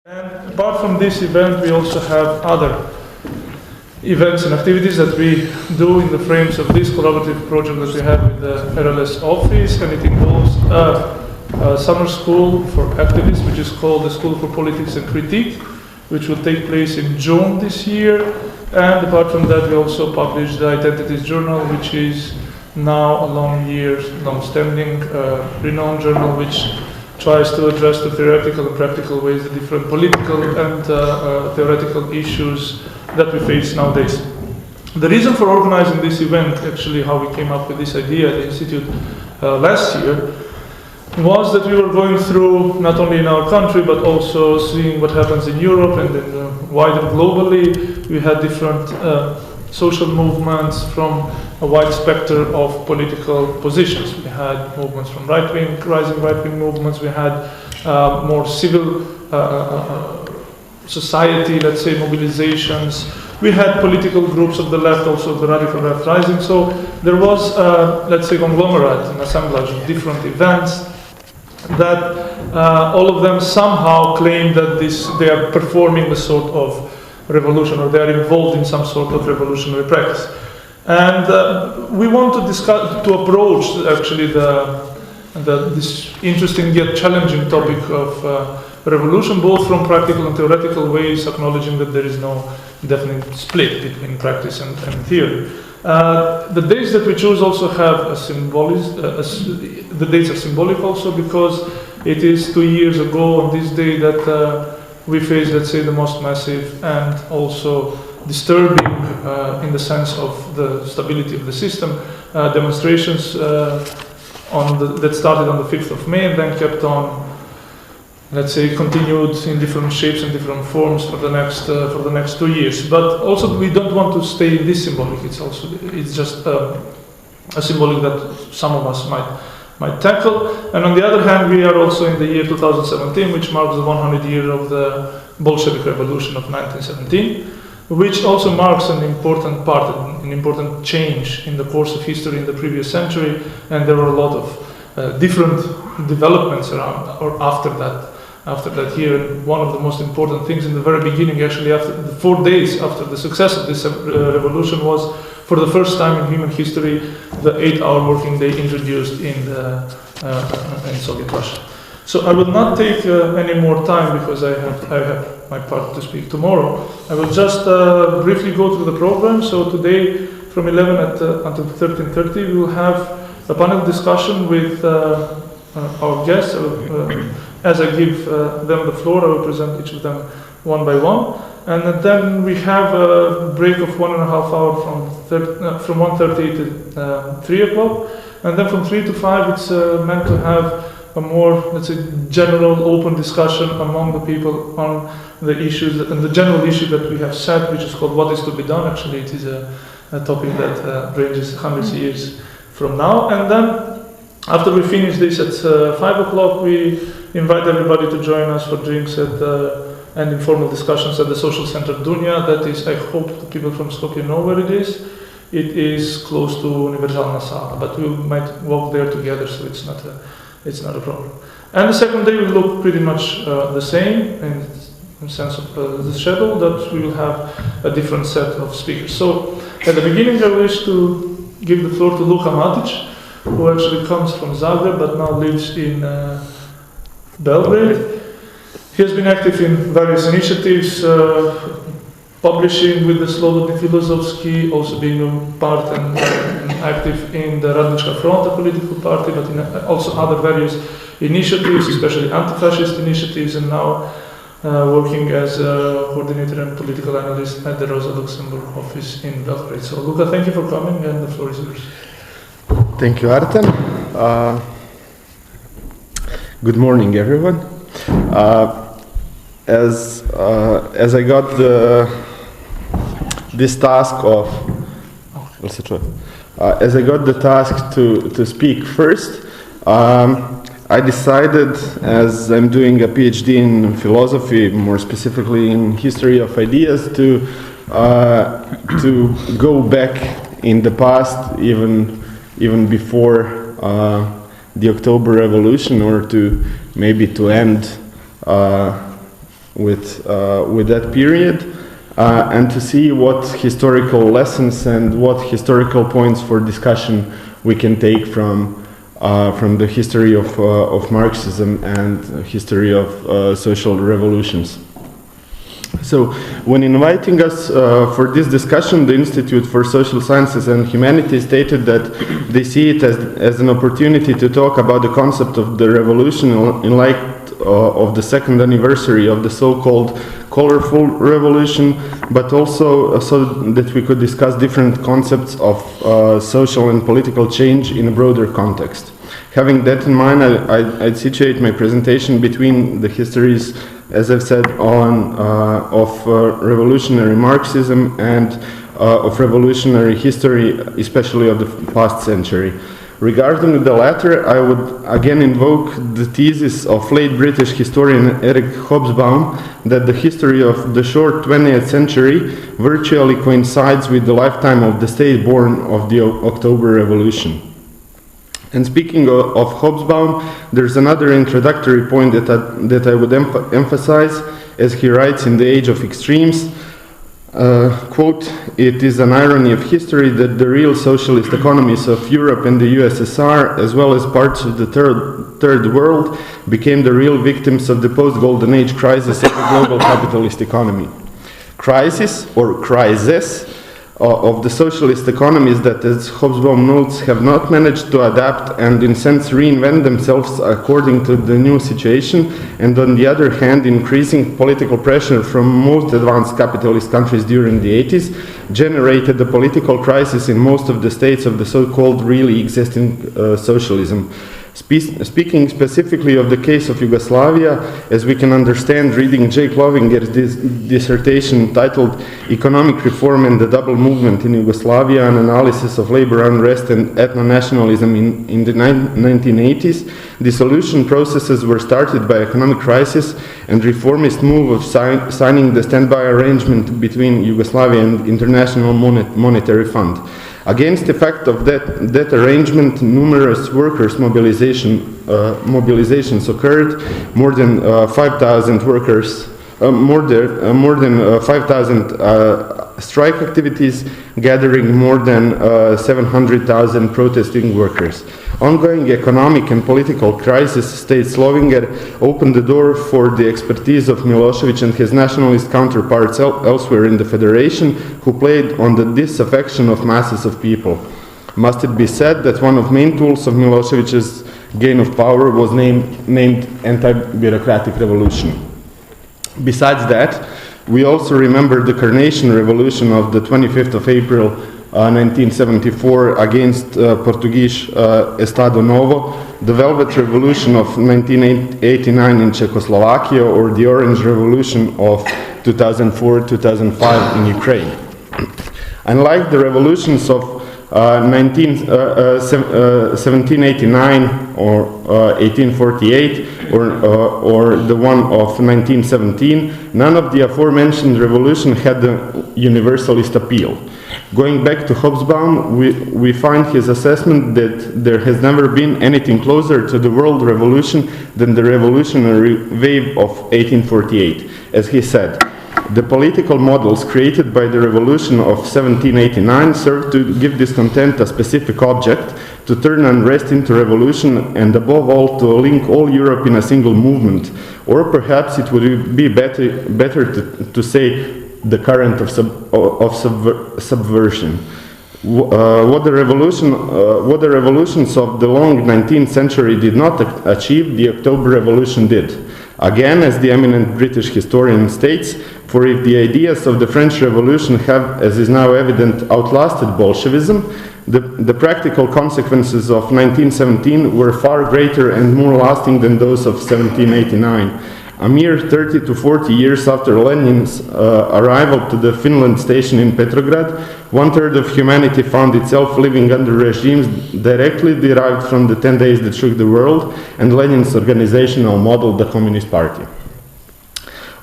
And apart from this event, we also have other events and activities that we do in the frames of this collaborative project that we have with the RLS office, and it involves a summer school for activists, which is called the School for Politics and Critique, which will take place in June this year. And apart from that, we also publish the Identities Journal, which is now a long-standing, renowned journal, which tries to address the theoretical and practical ways the different political and theoretical issues that we face nowadays. The reason for organizing this event, actually how we came up with this idea at the Institute last year, was that we were going through, not only in our country, but also seeing what happens in Europe and then wider globally. We had different social movements from a wide spectrum of political positions. We had movements from right-wing, rising right-wing movements. We had more civil society, let's say, mobilizations. We had political groups of the left, also the radical left rising. So there was, let's say, conglomerate, an assemblage of different events that all of them somehow claim that they are performing a sort of revolution, or they are involved in some sort of revolutionary practice. And we want to approach actually this interesting yet challenging topic of revolution, both from practical and theoretical ways, acknowledging that there is no definite split between practice and theory. The dates that we choose also have a the dates are symbolic also, because it is 2 years ago on this day that we faced, let's say, the most massive and also disturbing, in the sense of the stability of the system, demonstrations that started on the 5th of May and then kept on, let's say, continued in different shapes and different forms for the next 2 years. But also, we don't want to stay in this symbolic. It's just a symbolic that some of us might tackle. And on the other hand, we are also in the year 2017, which marks the 100 year of the Bolshevik Revolution of 1917, which also marks an important part, an important change in the course of history in the previous century. And there were a lot of different developments around or after that year. And one of the most important things in the very beginning, actually after the 4 days after the success of this revolution, was for the first time in human history the 8-hour working day introduced in Soviet Russia. So I will not take any more time, because I have my part to speak tomorrow. I will just briefly go through the program. So today from 11 until 13:30 we will have a panel discussion with our guests. As I give them the floor, I will present each of them one by one. And then we have a break of 1.5 hours from 1:30 to 3 o'clock. And then from 3 to 5, it's meant to have a more, let's say, general open discussion among the people on the issues, and the general issue that we have set, which is called What is to be done. Actually, it is a topic that ranges hundreds of years from now. And then after we finish this at 5 o'clock, we invite everybody to join us for drinks and informal discussions at the social center Dunya. That is, I hope the people from Skopje know where it is. It is close to Univerzalna Sala, but we might walk there together, so it's not a problem. And the second day will look pretty much the same in the sense of the schedule, that we will have a different set of speakers. So at the beginning, I wish to give the floor to Luka Matić, who actually comes from Zagreb but now lives in Belgrade. He has been active in various initiatives, publishing with the Slobodni Filozofski, also being a part and active in the Radnička Fronta political party, but in also other various initiatives, especially anti-fascist initiatives, and now working as a coordinator and political analyst at the Rosa Luxemburg office in Belgrade. So Luka, thank you for coming, and the floor is yours. Thank you, Artan. Good morning, everyone. As I got this task of, as I got the task to speak first, I decided, as I'm doing a PhD in philosophy, more specifically in history of ideas, to go back in the past, even before the October Revolution, or to maybe to end that period, and to see what historical lessons and what historical points for discussion we can take from the history of Marxism and history of social revolutions. So, when inviting us for this discussion, the Institute for Social Sciences and Humanities stated that they see it as an opportunity to talk about the concept of the revolution in light of the second anniversary of the so-called colorful revolution, but also so that we could discuss different concepts of social and political change in a broader context. Having that in mind, I'd situate my presentation between the histories, as I've said, of revolutionary Marxism and of revolutionary history, especially of the past century. Regarding the latter, I would again invoke the thesis of late British historian Eric Hobsbawm that the history of the short 20th century virtually coincides with the lifetime of the state born of the October Revolution. And speaking of Hobsbawm, there's another introductory point that I would emphasize, as he writes in The Age of Extremes, quote, "It is an irony of history that the real socialist economies of Europe and the USSR, as well as parts of the third world, became the real victims of the post-Golden Age crisis of the global capitalist economy. Crisis, or crises, of the socialist economies that, as Hobsbawm notes, have not managed to adapt and in sense reinvent themselves according to the new situation, and on the other hand, increasing political pressure from most advanced capitalist countries during the 80s, generated a political crisis in most of the states of the so-called really existing socialism. Speaking specifically of the case of Yugoslavia, as we can understand reading Jake Lovinger's dissertation titled Economic Reform and the Double Movement in Yugoslavia, an analysis of labor unrest and ethno-nationalism in the 1980s, dissolution processes were started by economic crisis and reformist move of signing the standby arrangement between Yugoslavia and International Monetary Fund. Against the fact of that arrangement, numerous workers' mobilizations occurred. More than 5,000 workers, more than 5,000 strike activities, gathering more than 700,000 protesting workers. Ongoing economic and political crisis, states Lovinger, opened the door for the expertise of Milosevic and his nationalist counterparts elsewhere in the Federation, who played on the disaffection of masses of people. Must it be said that one of the main tools of Milosevic's gain of power was named anti-bureaucratic revolution. Besides that, we also remember the Carnation Revolution of the 25th of April 1974 against Portuguese Estado Novo, the Velvet Revolution of 1989 in Czechoslovakia, or the Orange Revolution of 2004-2005 in Ukraine. Unlike the revolutions of 1789 or 1848 or the one of 1917, none of the aforementioned revolution had a universalist appeal. Going back to Hobsbawm, we find his assessment that there has never been anything closer to the world revolution than the revolutionary wave of 1848. As he said, the political models created by the revolution of 1789 served to give discontent a specific object, to turn unrest into revolution, and above all to link all Europe in a single movement. Or perhaps it would be better to say the current of subversion. What the revolutions of the long 19th century did not achieve, the October Revolution did. Again, as the eminent British historian states, for if the ideas of the French Revolution have, as is now evident, outlasted Bolshevism, the practical consequences of 1917 were far greater and more lasting than those of 1789. A mere 30 to 40 years after Lenin's arrival to the Finland station in Petrograd, 1/3 of humanity found itself living under regimes directly derived from the 10 days that shook the world and Lenin's organizational model, the Communist Party.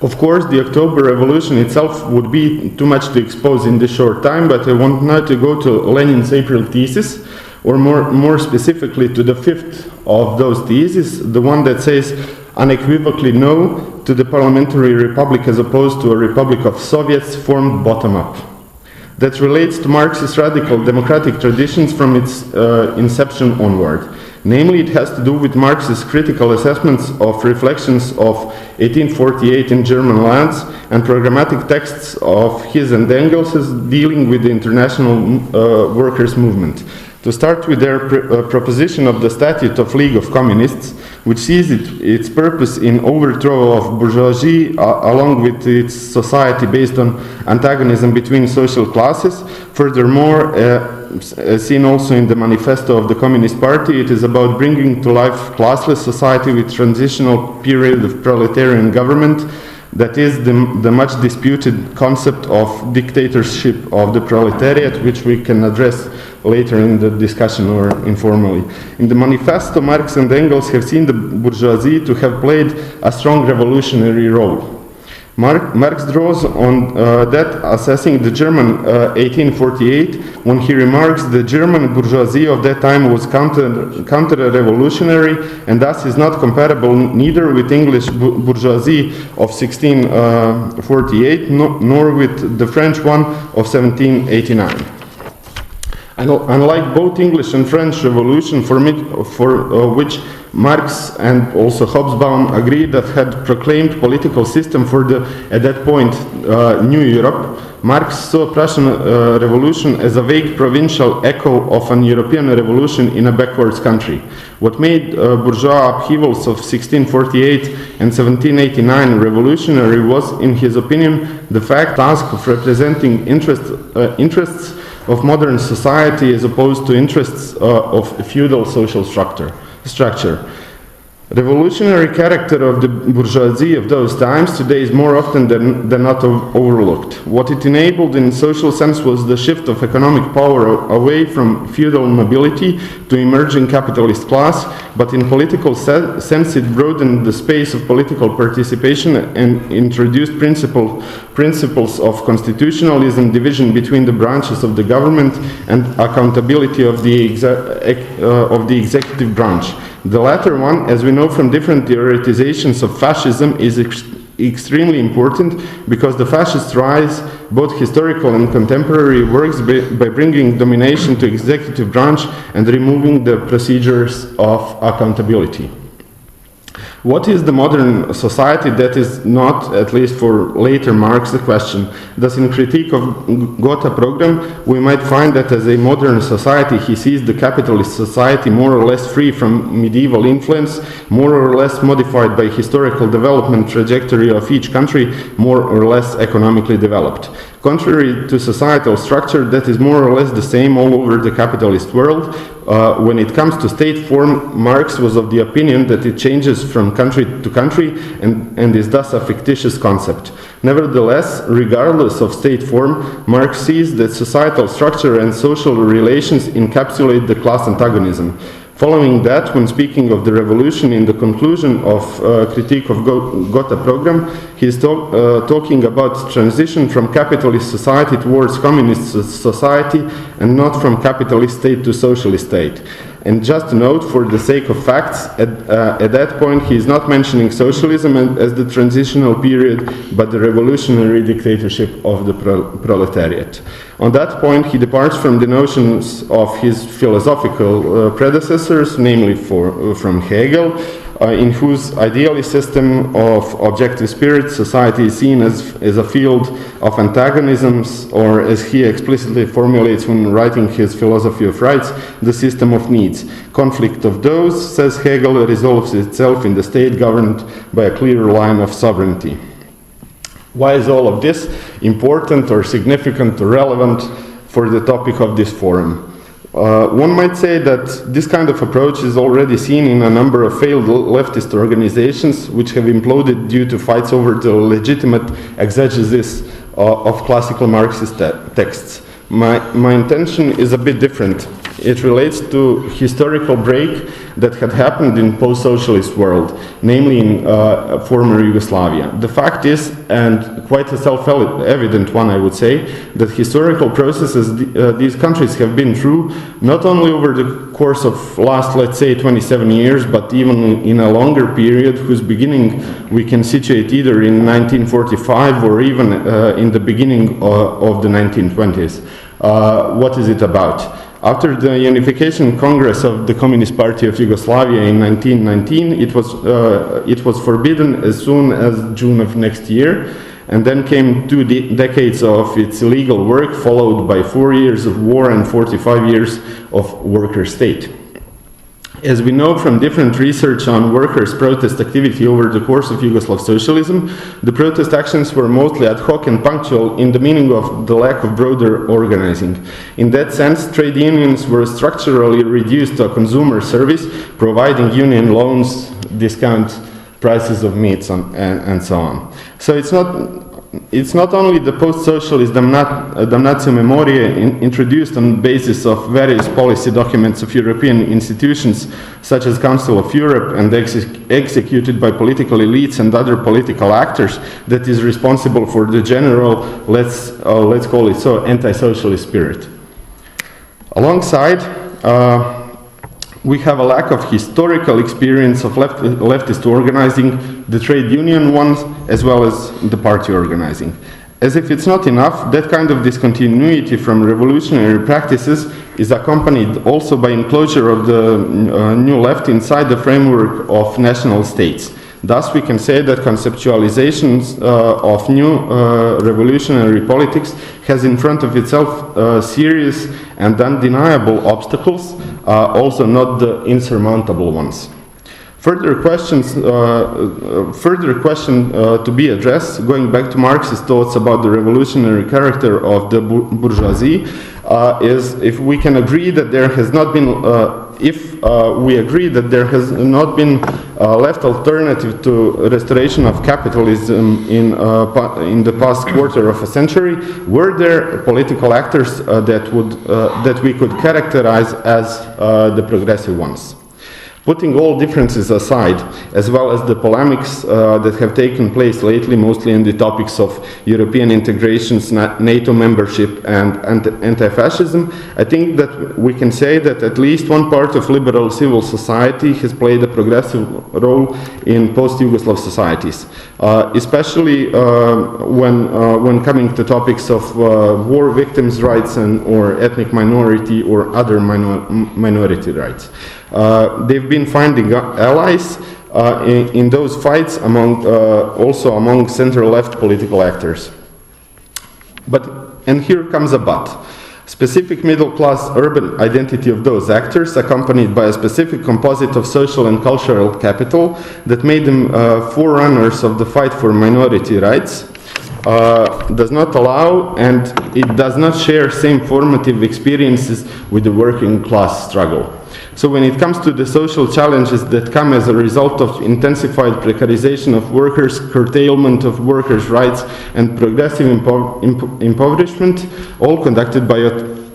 Of course, the October Revolution itself would be too much to expose in this short time, but I want now to go to Lenin's April thesis, or more specifically to the fifth of those theses, the one that says unequivocally no, to the parliamentary republic as opposed to a republic of Soviets formed bottom-up. That relates to Marxist radical democratic traditions from its inception onward. Namely, it has to do with Marxist critical assessments of reflections of 1848 in German lands and programmatic texts of his and Engels' dealing with the international workers' movement. To start with their proposition of the Statute of League of Communists, which sees its purpose in overthrow of bourgeoisie along with its society based on antagonism between social classes. Furthermore, seen also in the manifesto of the Communist Party, it is about bringing to life classless society with transitional period of proletarian government, that is the much disputed concept of dictatorship of the proletariat, which we can address later in the discussion or informally. In the manifesto, Marx and Engels have seen the bourgeoisie to have played a strong revolutionary role. Marx draws on that, assessing the German 1848, when he remarks the German bourgeoisie of that time was counter-revolutionary and thus is not comparable neither with English bourgeoisie of 1648 nor with the French one of 1789. Unlike both English and French Revolution, for which Marx and also Hobsbawm agreed that had proclaimed political system for the, at that point, New Europe, Marx saw Prussian Revolution as a vague provincial echo of an European revolution in a backwards country. What made bourgeois upheavals of 1648 and 1789 revolutionary was, in his opinion, the task of representing interests of modern society as opposed to interests of a feudal social structure. Revolutionary character of the bourgeoisie of those times today is more often than not overlooked. What it enabled in social sense was the shift of economic power away from feudal nobility to emerging capitalist class, but in political sense it broadened the space of political participation and introduced principles of constitutionalism, division between the branches of the government, and accountability of the executive branch. The latter one, as we know from different theoretizations of fascism, is extremely important because the fascist rise, both historical and contemporary, works by bringing domination to executive branch and removing the procedures of accountability. What is the modern society? That is not, at least for later Marx, the question. Thus, in critique of Gotha program, we might find that as a modern society, he sees the capitalist society more or less free from medieval influence, more or less modified by historical development trajectory of each country, more or less economically developed. Contrary to societal structure that is more or less the same all over the capitalist world, when it comes to state form, Marx was of the opinion that it changes from country to country and is thus a fictitious concept. Nevertheless, regardless of state form, Marx sees that societal structure and social relations encapsulate the class antagonism. Following that, when speaking of the revolution in the conclusion of critique of Gotha program, he is talking about transition from capitalist society towards communist society and not from capitalist state to socialist state. And just to note, for the sake of facts, at that point he is not mentioning socialism as the transitional period, but the revolutionary dictatorship of the proletariat. On that point, he departs from the notions of his philosophical predecessors, namely from Hegel, in whose idealist system of objective spirit, society is seen as a field of antagonisms, or as he explicitly formulates when writing his philosophy of rights, the system of needs. Conflict of those, says Hegel, resolves itself in the state governed by a clear line of sovereignty. Why is all of this important or significant or relevant for the topic of this forum? One might say that this kind of approach is already seen in a number of failed leftist organizations which have imploded due to fights over the legitimate exegesis of classical Marxist texts. My intention is a bit different. It relates to historical break that had happened in post-socialist world, namely in former Yugoslavia. The fact is, and quite a self-evident one I would say, that historical processes these countries have been through not only over the course of last, let's say, 27 years, but even in a longer period whose beginning we can situate either in 1945 or even in the beginning of the 1920s. What is it about? After the Unification Congress of the Communist Party of Yugoslavia in 1919, it was forbidden as soon as June of next year, and then came 2 decades of its illegal work, followed by 4 years of war and 45 years of worker state. As we know from different research on workers' protest activity over the course of Yugoslav socialism, the protest actions were mostly ad hoc and punctual in the meaning of the lack of broader organizing. In that sense, trade unions were structurally reduced to a consumer service, providing union loans, discount prices of meats, and so on. So it's not only the post-socialist damnatio memoriae introduced on the basis of various policy documents of European institutions such as Council of Europe and executed by political elites and other political actors that is responsible for the general, let's call it so, anti-socialist spirit. Alongside, we have a lack of historical experience of leftist organizing, the trade union ones, as well as the party organizing. As if it's not enough, that kind of discontinuity from revolutionary practices is accompanied also by enclosure of the new left inside the framework of national states. Thus, we can say that conceptualizations of new revolutionary politics has in front of itself serious and undeniable obstacles, also not the insurmountable ones. Further question to be addressed, going back to Marxist thoughts about the revolutionary character of the bourgeoisie, is if we can agree that there has not been, we agree that there has not been a left alternative to restoration of capitalism in the past quarter of a century, were there political actors that we could characterize as the progressive ones? Putting all differences aside, as well as the polemics that have taken place lately, mostly on the topics of European integrations, NATO membership, and anti-fascism, I think that we can say that at least one part of liberal civil society has played a progressive role in post-Yugoslav societies, especially when coming to topics of war victims' rights or ethnic minority or other minority rights. They've been finding allies in those fights also among center-left political actors. And here comes a but. Specific middle-class urban identity of those actors, accompanied by a specific composite of social and cultural capital that made them forerunners of the fight for minority rights, does not allow, and it does not share same formative experiences with the working class struggle. So when it comes to the social challenges that come as a result of intensified precarization of workers, curtailment of workers' rights, and progressive impoverishment, all conducted by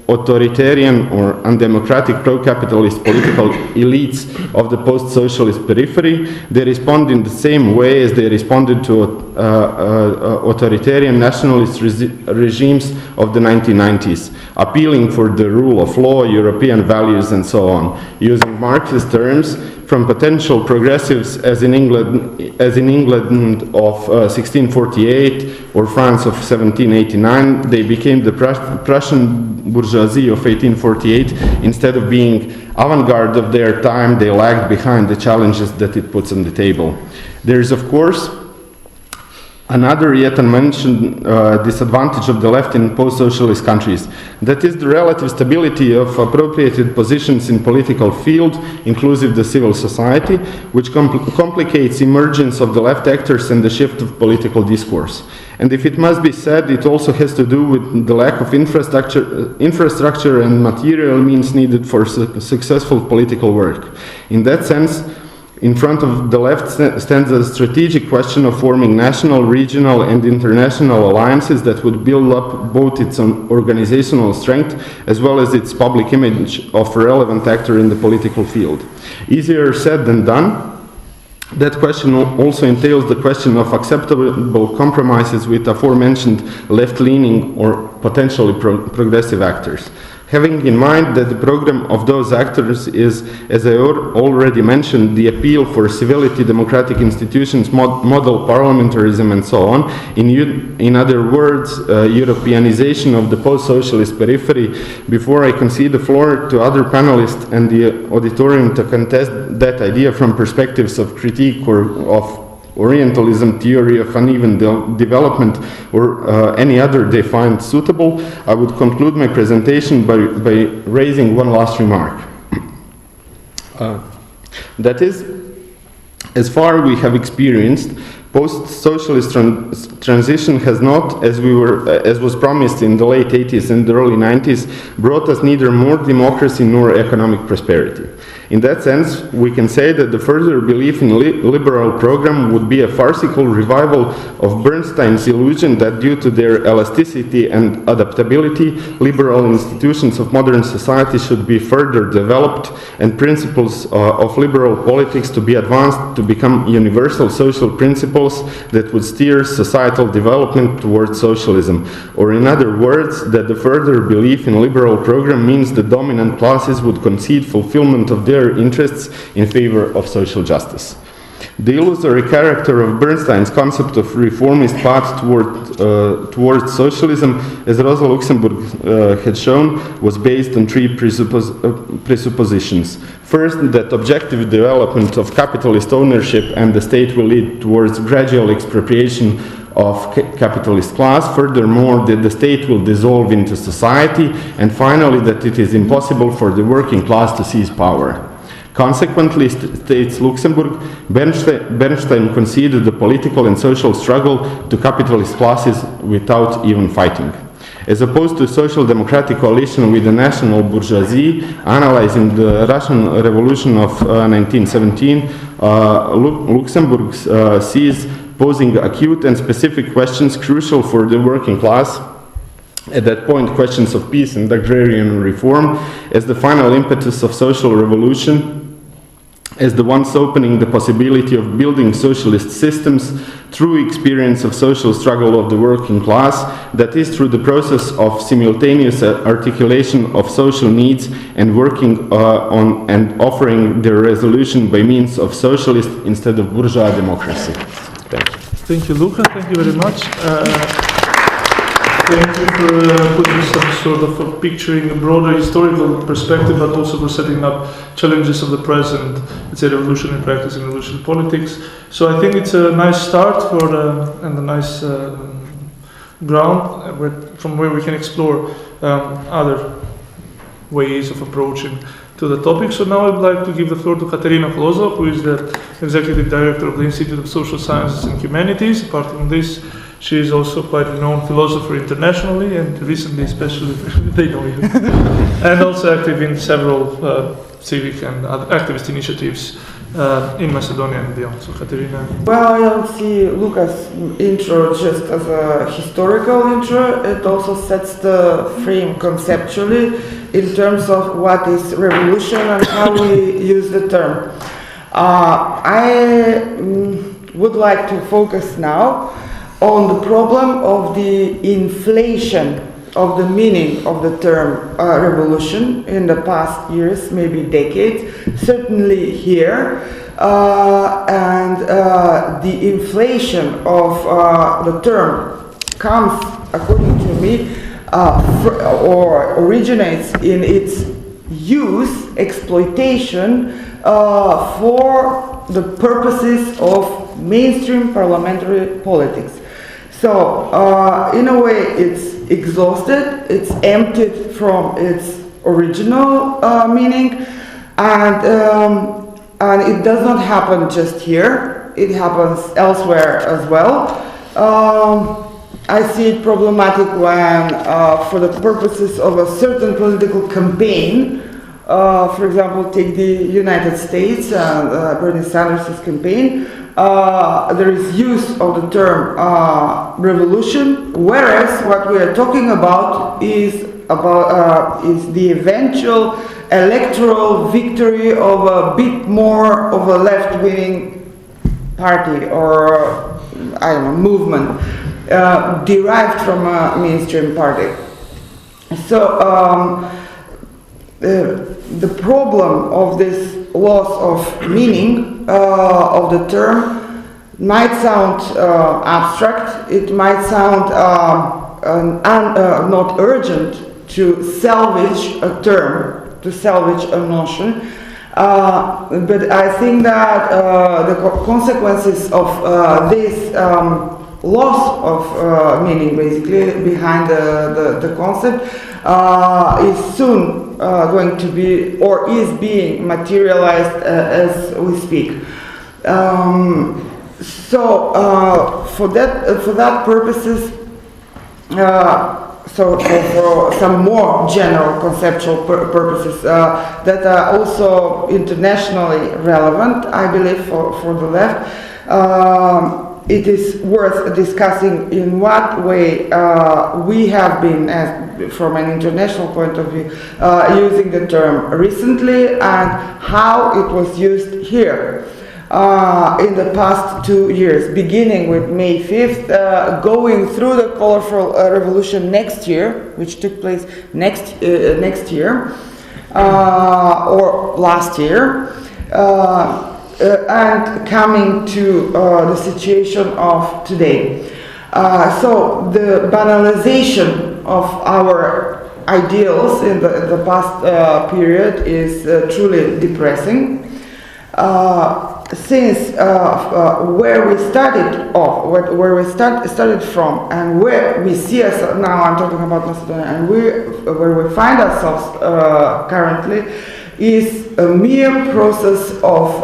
authoritarian or undemocratic pro-capitalist political elites of the post-socialist periphery, they respond in the same way as they responded to authoritarian nationalist regimes of the 1990s, appealing for the rule of law, European values, and so on. Using Marxist terms, from potential progressives as in England of 1648 or France of 1789, they became the Prussian bourgeoisie of 1848. Instead of being avant-garde of their time, they lagged behind the challenges that it puts on the table. There is, of course, another yet unmentioned disadvantage of the left in post-socialist countries. That is the relative stability of appropriated positions in political field, inclusive the civil society, which complicates emergence of the left actors and the shift of political discourse. And if it must be said, it also has to do with the lack of infrastructure and material means needed for successful political work. In that sense, In front of the left stands a strategic question of forming national, regional, and international alliances that would build up both its organizational strength as well as its public image of a relevant actor in the political field. Easier said than done. That question also entails the question of acceptable compromises with aforementioned left-leaning or potentially progressive actors. Having in mind that the program of those actors is, as I already mentioned, the appeal for civility, democratic institutions, model parliamentarism, and so on, in other words, Europeanization of the post-socialist periphery, before I concede the floor to other panelists and the auditorium to contest that idea from perspectives of critique or of Orientalism, theory of uneven development, or any other they find suitable, I would conclude my presentation by raising one last remark. That is, as far we have experienced, post-socialist transition has not, as was promised in the late 80s and the early 90s, brought us neither more democracy nor economic prosperity. In that sense, we can say that the further belief in liberal program would be a farcical revival of Bernstein's illusion that due to their elasticity and adaptability, liberal institutions of modern society should be further developed and principles of liberal politics to be advanced to become universal social principles that would steer societal development towards socialism. Or in other words, that the further belief in liberal program means the dominant classes would concede fulfillment of their interests in favor of social justice. The illusory character of Bernstein's concept of reformist path towards socialism, as Rosa Luxemburg had shown, was based on three presuppositions. First, that objective development of capitalist ownership and the state will lead towards gradual expropriation of capitalist class. Furthermore, that the state will dissolve into society. And finally, that it is impossible for the working class to seize power. Consequently, states Luxemburg, Bernstein conceded the political and social struggle to capitalist classes without even fighting. As opposed to social democratic coalition with the national bourgeoisie, analyzing the Russian Revolution of 1917, Luxemburg sees posing acute and specific questions crucial for the working class. At that point, questions of peace and agrarian reform as the final impetus of social revolution, as the ones opening the possibility of building socialist systems through experience of social struggle of the working class, that is through the process of simultaneous articulation of social needs and working on and offering their resolution by means of socialist instead of bourgeois democracy. Thank you. Thank you, Luka. Thank you very much. Thank you for putting some sort of picturing a broader historical perspective, but also for setting up challenges of the present, let's say revolutionary practice and revolutionary politics. So I think it's a nice start for and a nice ground from where we can explore other ways of approaching to the topic. So now I'd like to give the floor to Katerina Kolozova, who is the Executive Director of the Institute of Social Sciences and Humanities. Apart from this, she is also quite a known philosopher internationally, and recently especially, they know you, and also active in several civic and activist initiatives in Macedonia and beyond. So Katerina. Well, I don't see Luka's intro just as a historical intro. It also sets the frame conceptually in terms of what is revolution and how we use the term. I would like to focus now on the problem of the inflation of the meaning of the term revolution in the past years, maybe decades, certainly here, and the inflation of the term comes, according to me, or originates in its use, exploitation for the purposes of mainstream parliamentary politics. So, in a way, it's exhausted, it's emptied from its original meaning, and it does not happen just here, it happens elsewhere as well. I see it problematic when, for the purposes of a certain political campaign, For example, take the United States, Bernie Sanders' campaign. There is use of the term revolution, whereas what we are talking about is the eventual electoral victory of a bit more of a left-wing party or I don't know, movement derived from a mainstream party. So the problem of this loss of meaning of the term might sound abstract. It might sound not urgent to salvage a term, to salvage a notion. But I think that the consequences of this loss of meaning, basically, behind the concept is soon going to be, or is being materialized as we speak. For that purposes, so for some more general conceptual purposes that are also internationally relevant, I believe, for the left, it is worth discussing in what way we have been, from an international point of view, using the term recently and how it was used here. In the past 2 years, beginning with May 5th, going through the colorful revolution next year, which took place next year, or last year, and coming to the situation of today. So the banalization of our ideals in the past period is truly depressing. Since where we started off, where we started from, and where we see ourselves now, I'm talking about Macedonia, and where we find ourselves currently, is a mere process of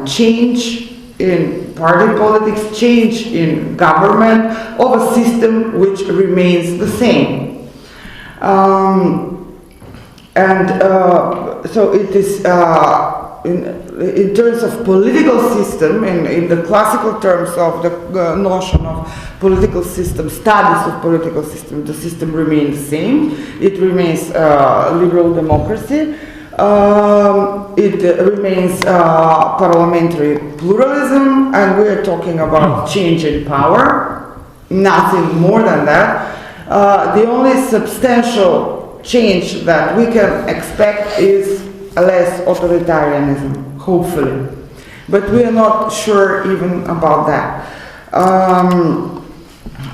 change in party politics, change in government, of a system which remains the same. So it is in terms of political system, in the classical terms of the notion of political system, studies of political system, the system remains the same. It remains liberal democracy. It remains parliamentary pluralism, and we are talking about change in power, nothing more than that. The only substantial change that we can expect is less authoritarianism, hopefully. But we are not sure even about that.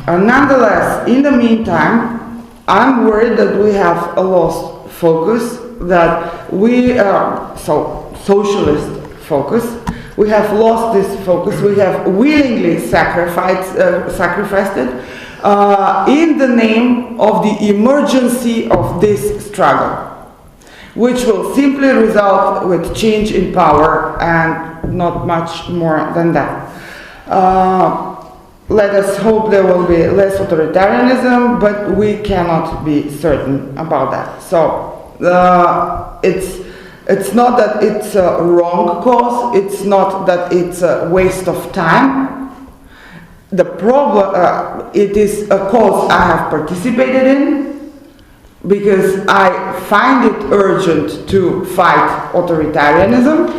Nonetheless, in the meantime, I'm worried that we have a lost focus, that we are, socialist focus, we have lost this focus, we have willingly sacrificed it in the name of the emergency of this struggle, which will simply result with change in power and not much more than that. Let us hope there will be less authoritarianism, but we cannot be certain about that. So it's not that it's a wrong cause, it's not that it's a waste of time. The problem, it is a cause I have participated in, because I find it urgent to fight authoritarianism.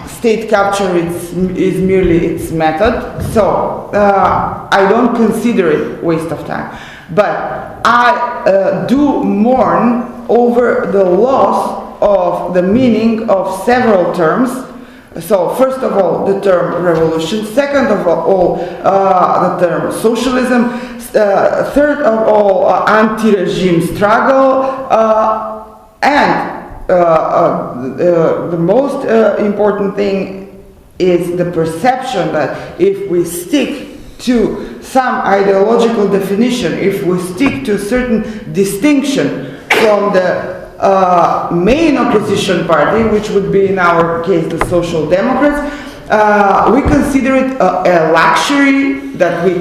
State capture is merely its method, so I don't consider it waste of time. But I do mourn over the loss of the meaning of several terms. So first of all, the term revolution, second of all, the term socialism, third of all, anti-regime struggle, and the most important thing is the perception that if we stick to some ideological definition, if we stick to a certain distinction from the main opposition party, which would be in our case the Social Democrats, we consider it a luxury that we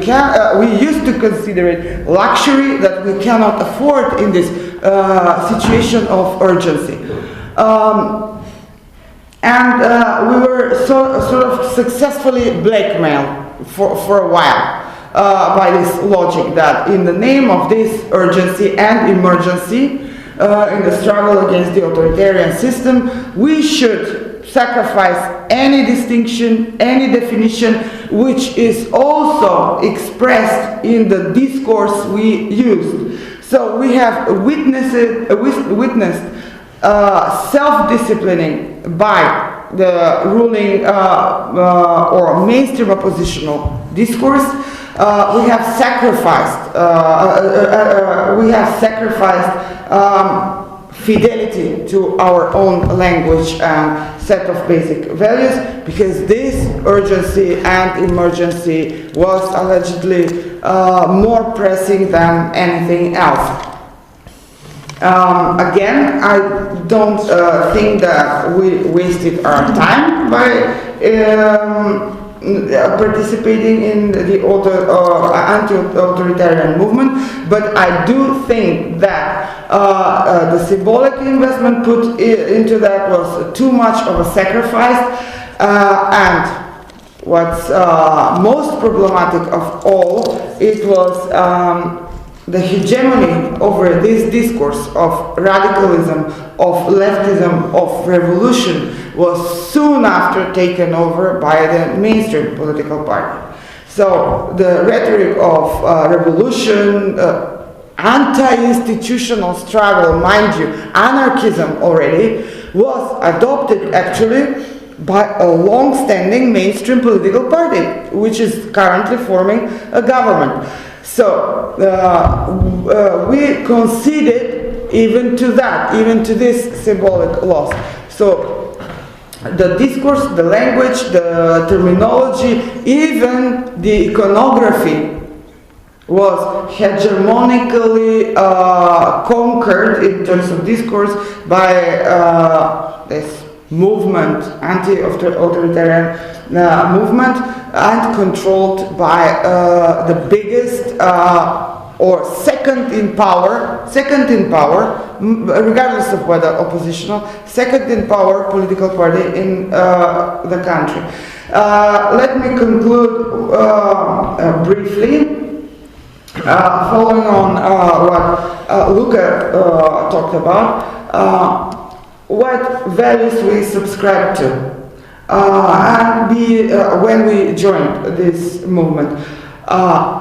used to consider it luxury that we cannot afford in this situation of urgency. And we were sort of successfully blackmailed for a while by this logic that in the name of this urgency and emergency in the struggle against the authoritarian system, we should sacrifice any distinction, any definition which is also expressed in the discourse we used. So we have witnessed self-disciplining by the ruling or mainstream oppositional discourse. We have sacrificed fidelity to our own language and set of basic values, because this urgency and emergency was allegedly more pressing than anything else. Again, I don't think that we wasted our time by participating in the anti-authoritarian movement, but I do think that the symbolic investment put into that was too much of a sacrifice, and what's most problematic of all, it was the hegemony over this discourse of radicalism, of leftism, of revolution was soon after taken over by the mainstream political party. So the rhetoric of revolution, anti-institutional struggle, mind you, anarchism already, was adopted actually by a long-standing mainstream political party, which is currently forming a government. So we conceded even to that, even to this symbolic loss. So the discourse, the language, the terminology, even the iconography was hegemonically conquered in terms of discourse by this movement, anti-authoritarian movement, and controlled by the biggest or second in power, regardless of whether oppositional, second in power political party in the country. Let me conclude briefly, following on what Luka talked about, what values we subscribe to. When we joined this movement,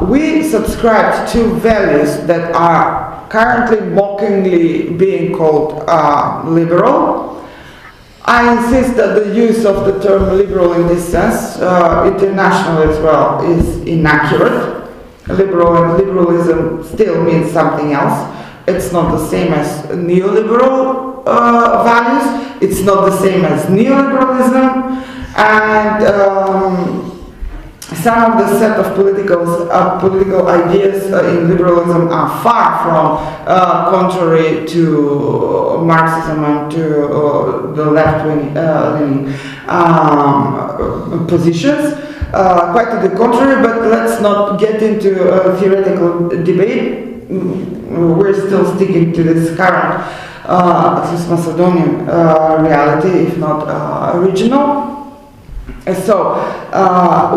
we subscribed to values that are currently mockingly being called liberal. I insist that the use of the term liberal in this sense, international as well, is inaccurate. Liberal and liberalism still means something else. It's not the same as neoliberal values. It's not the same as neoliberalism, and some of the set of political ideas in liberalism are far from contrary to Marxism and to the left-wing positions. Quite to the contrary, but let's not get into a theoretical debate. We're still sticking to this current this Macedonian reality, if not original. So,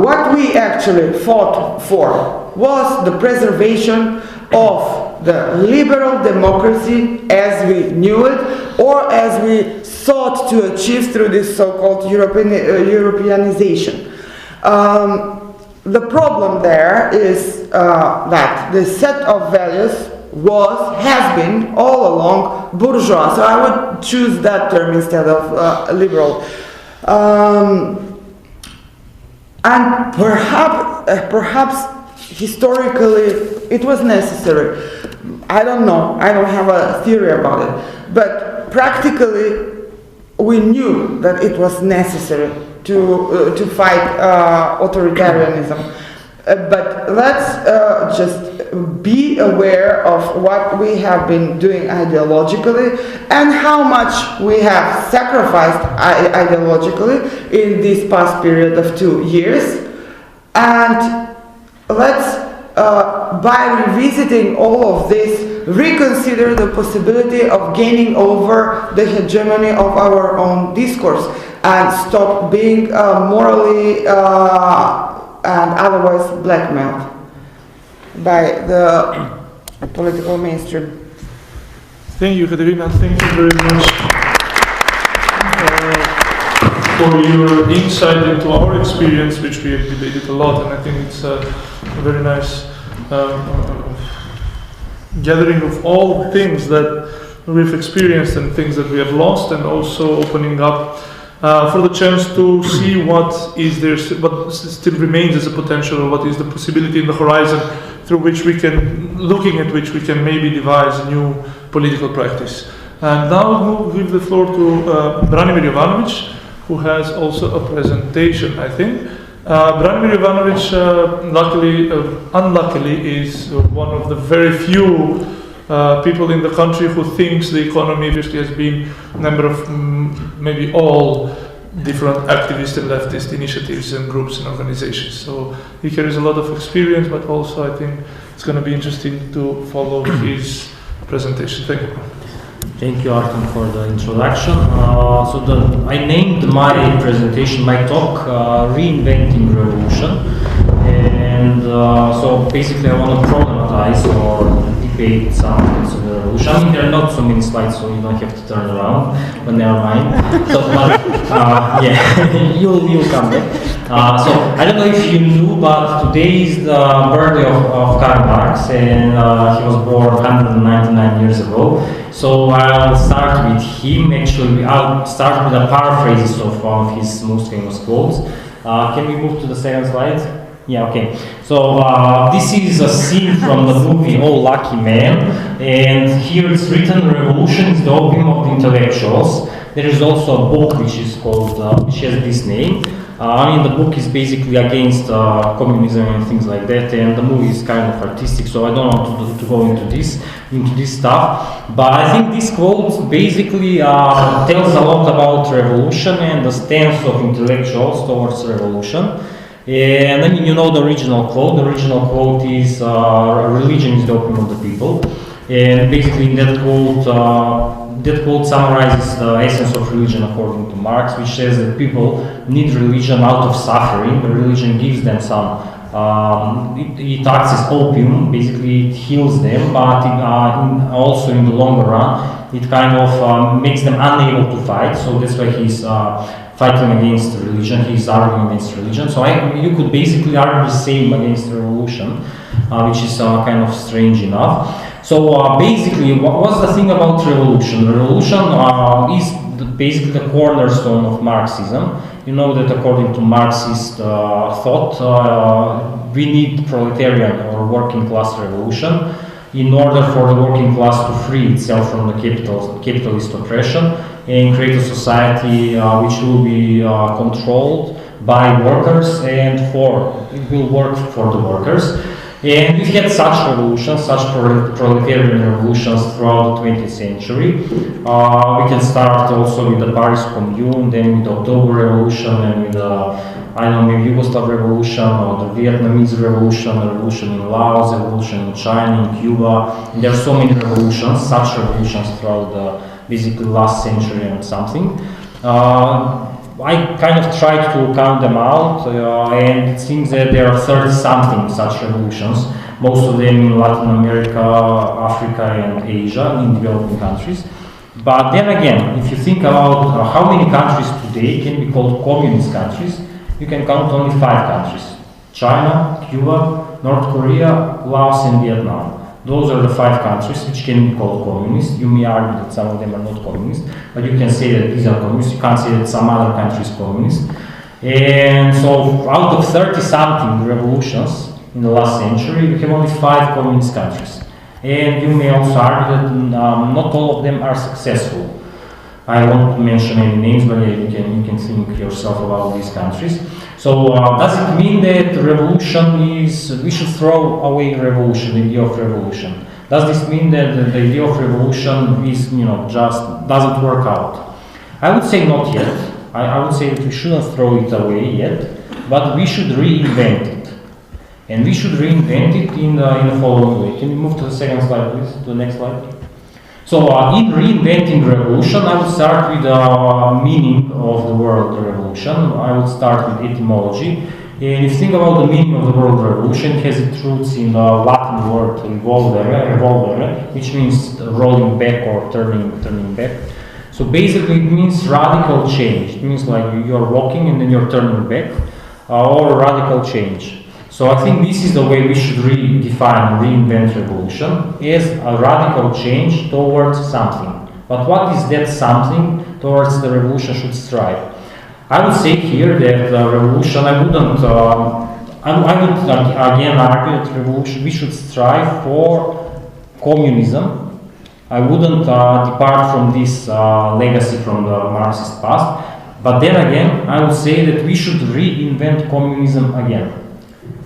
what we actually fought for was the preservation of the liberal democracy as we knew it, or as we sought to achieve through this so-called Europeanization. The problem there is that the set of values has been all along bourgeois. So I would choose that term instead of liberal. And perhaps historically it was necessary. I don't know. I don't have a theory about it. But practically we knew that it was necessary to fight authoritarianism. But let's just be aware of what we have been doing ideologically and how much we have sacrificed ideologically in this past period of 2 years. And let's, by revisiting all of this, reconsider the possibility of gaining over the hegemony of our own discourse and stop being morally and otherwise blackmailed by the political mainstream. Thank you, Katerina. Thank you very much for your insight into our experience, which we have debated a lot, and I think it's a very nice gathering of all things that we've experienced and things that we have lost, and also opening up for the chance to see what is there, what still remains as a potential, or what is the possibility in the horizon through which we can, looking at which we can maybe devise a new political practice. And now we'll give the floor to Branimir Jovanovic, who has also a presentation, I think. Branimir Jovanovic, luckily, unluckily, is one of the very few people in the country who thinks the economy obviously has been a member of maybe all different activist and leftist initiatives and groups and organizations. So he carries a lot of experience, but also I think it's going to be interesting to follow his presentation. Thank you. Thank you, Artan, for the introduction. I named my presentation, my talk, Reinventing Revolution. And so basically I want to problematize or debate some kinds of the revolution. I mean, there are not so many slides, so you don't have to turn around, but never mind. So, yeah, you'll come back. So I don't know if you knew, but today is the birthday of Karl Marx, and he was born 199 years ago. So I'll start with him. Actually, I'll start with a paraphrase of one of his most famous quotes. Can we move to the second slide? Yeah, okay. So this is a scene from the movie Oh Lucky Man, and here it's written, "Revolution is the opium of the intellectuals." There is also a book which is called, which has this name. I mean, the book is basically against communism and things like that, and the movie is kind of artistic, so I don't want to go into this stuff. But I think this quote basically tells a lot about revolution and the stance of intellectuals towards revolution. And I mean, you know the original quote. The original quote is, "Religion is the opium of the people." And basically, in that quote summarizes the essence of religion according to Marx, which says that people need religion out of suffering. The religion gives them some, it acts as opium, basically it heals them, but also in the longer run, it kind of makes them unable to fight. So that's why he's fighting against religion, he's arguing against religion. So you could basically argue the same against revolution, which is kind of strange enough. So basically, what's the thing about revolution? Revolution is basically the cornerstone of Marxism. You know that according to Marxist thought, we need proletarian or working class revolution in order for the working class to free itself from the capitalist oppression and create a society which will be controlled by workers and it will work for the workers. And we've had such revolutions, such proletarian revolutions throughout the 20th century. We can start also with the Paris Commune, then with the October Revolution, and with the, I don't know, maybe Yugoslav Revolution, or the Vietnamese Revolution, the revolution in Laos, the revolution in China, in Cuba. And there are so many revolutions, such revolutions throughout the basically last century and something. I kind of tried to count them out, and it seems that there are 30-something such revolutions, most of them in Latin America, Africa, and Asia, in developing countries. But then again, if you think about how many countries today can be called communist countries, you can count only 5 countries: China, Cuba, North Korea, Laos, and Vietnam. Those are the 5 countries which can be called communist. You may argue that some of them are not communist, but you can say that these are communist. You can't say that some other country is communist. And so out of 30-something revolutions in the last century, we have only 5 communist countries. And you may also argue that not all of them are successful. I won't mention any names, but yeah, you can think yourself about these countries. So does it mean that revolution is, we should throw away revolution, the idea of revolution? Does this mean that the idea of revolution is, just doesn't work out? I would say not yet. I would say that we shouldn't throw it away yet, but we should reinvent it. And we should reinvent it in the following way. Can you move to the second slide, please? To the next slide. So in reinventing revolution, I would start with the meaning of the word revolution. I would start with etymology. And if you think about the meaning of the word revolution, it has its roots in the Latin word revolvere, which means rolling back or turning back. So basically it means radical change. It means like you're walking and then you're turning back, or radical change. So I think this is the way we should redefine, reinvent revolution, as a radical change towards something. But what is that something towards the revolution should strive? I would say here that revolution, I would again argue that revolution, we should strive for communism. I wouldn't depart from this legacy from the Marxist past. But then again, I would say that we should reinvent communism again.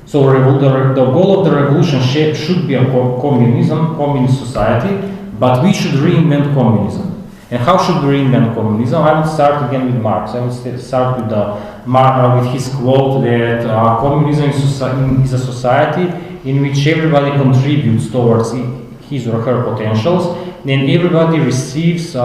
So the goal of the revolution should be a communist society, but we should reinvent communism. And how should we reinvent communism? I would start again with Marx. I would start with his quote that communism is a society in which everybody contributes towards his or her potentials, and everybody receives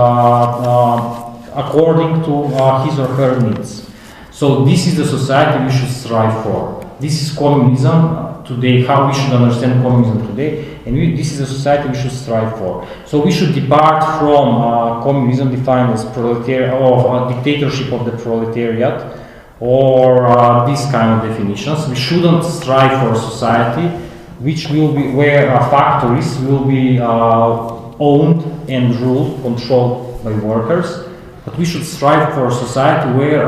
according to his or her needs. So this is the society we should strive for. This is communism today, how we should understand communism today, and this is a society we should strive for. So we should depart from communism defined as dictatorship of the proletariat, or these kind of definitions. We shouldn't strive for a society which will be where factories will be owned and ruled, controlled by workers. But we should strive for a society where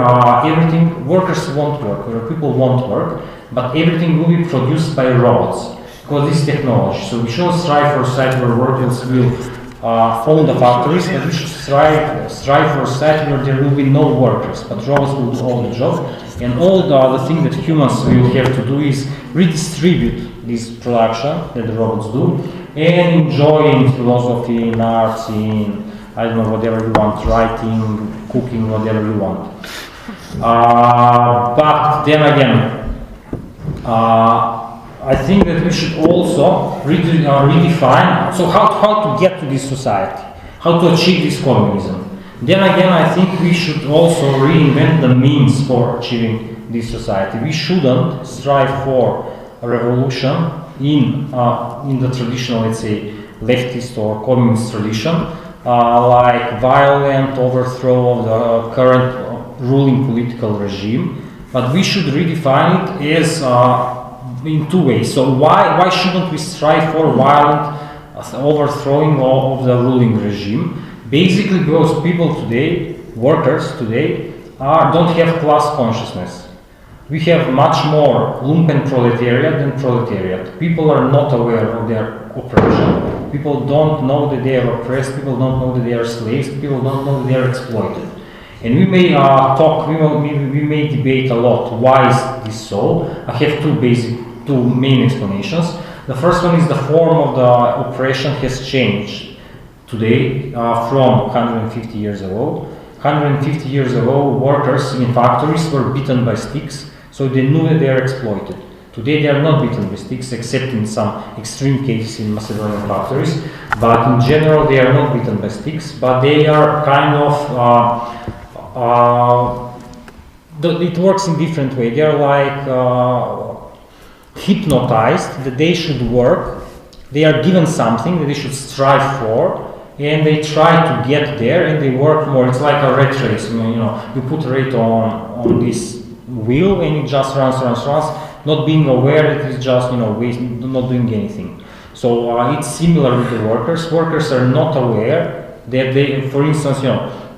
workers won't work, where people won't work, but everything will be produced by robots, because this is technology. So we shouldn't strive for a society where workers will own the factories, but we should strive for a society where there will be no workers, but robots will do all the job. And all the thing that humans will have to do is redistribute this production that the robots do, and enjoy in philosophy, in arts, in I don't know, whatever you want, writing, cooking, whatever you want. But then again, I think that we should also redefine, so how to get to this society, how to achieve this communism. Then again, I think we should also reinvent the means for achieving this society. We shouldn't strive for a revolution in the traditional, let's say, leftist or communist tradition, like violent overthrow of the current ruling political regime, but we should redefine it as in two ways. So why shouldn't we strive for violent overthrowing of the ruling regime? Basically because people today, workers today, don't have class consciousness. We have much more lumpen proletariat than proletariat. People are not aware of their oppression. People don't know that they are oppressed. People don't know that they are slaves. People don't know that they are exploited. And we may we may debate a lot. Why is this so? I have two main explanations. The first one is the form of the oppression has changed today from 150 years ago. 150 years ago, workers in factories were beaten by sticks, so they knew that they are exploited. Today they are not beaten by sticks, except in some extreme cases in Macedonian factories, but in general they are not beaten by sticks, but they are kind of, it works in different way. They are like hypnotized that they should work, they are given something that they should strive for, and they try to get there and they work more. It's like a rat race, you put a rat on this wheel and it just runs, not being aware that it's just, not doing anything. So it's similar with the workers. Workers are not aware that they, for instance,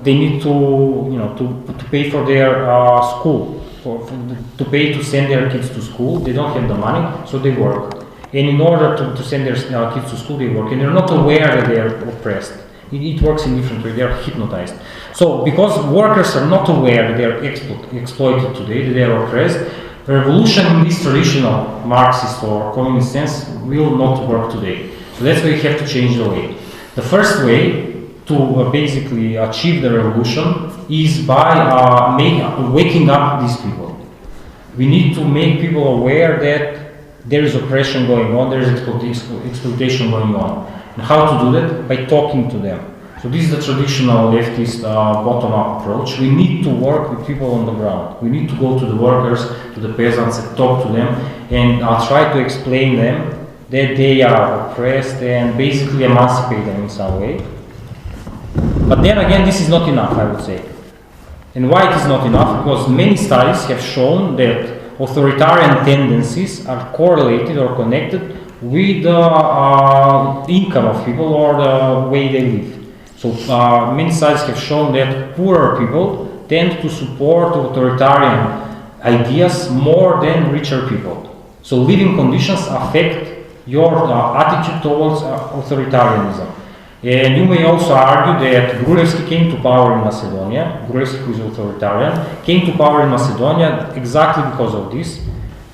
they need to pay for their school, to pay to send their kids to school. They don't have the money, so they work. And in order to send their kids to school, they work. And they're not aware that they are oppressed. It works in different way. They are hypnotized. So because workers are not aware that they are exploited today, that they are oppressed, revolution in this traditional Marxist or communist sense will not work today. So that's why we have to change the way. The first way to basically achieve the revolution is by waking up these people. We need to make people aware that there is oppression going on, there is exploitation going on. And how to do that? By talking to them. So this is the traditional leftist bottom-up approach. We need to work with people on the ground. We need to go to the workers, to the peasants, and talk to them, and try to explain them that they are oppressed and basically emancipate them in some way. But then again, this is not enough, I would say. And why it is not enough? Because many studies have shown that authoritarian tendencies are correlated or connected with the income of people or the way they live. So many studies have shown that poorer people tend to support authoritarian ideas more than richer people. So living conditions affect your attitude towards authoritarianism. And you may also argue that Gruevski came to power in Macedonia, Gruevski, who is authoritarian, came to power in Macedonia exactly because of this,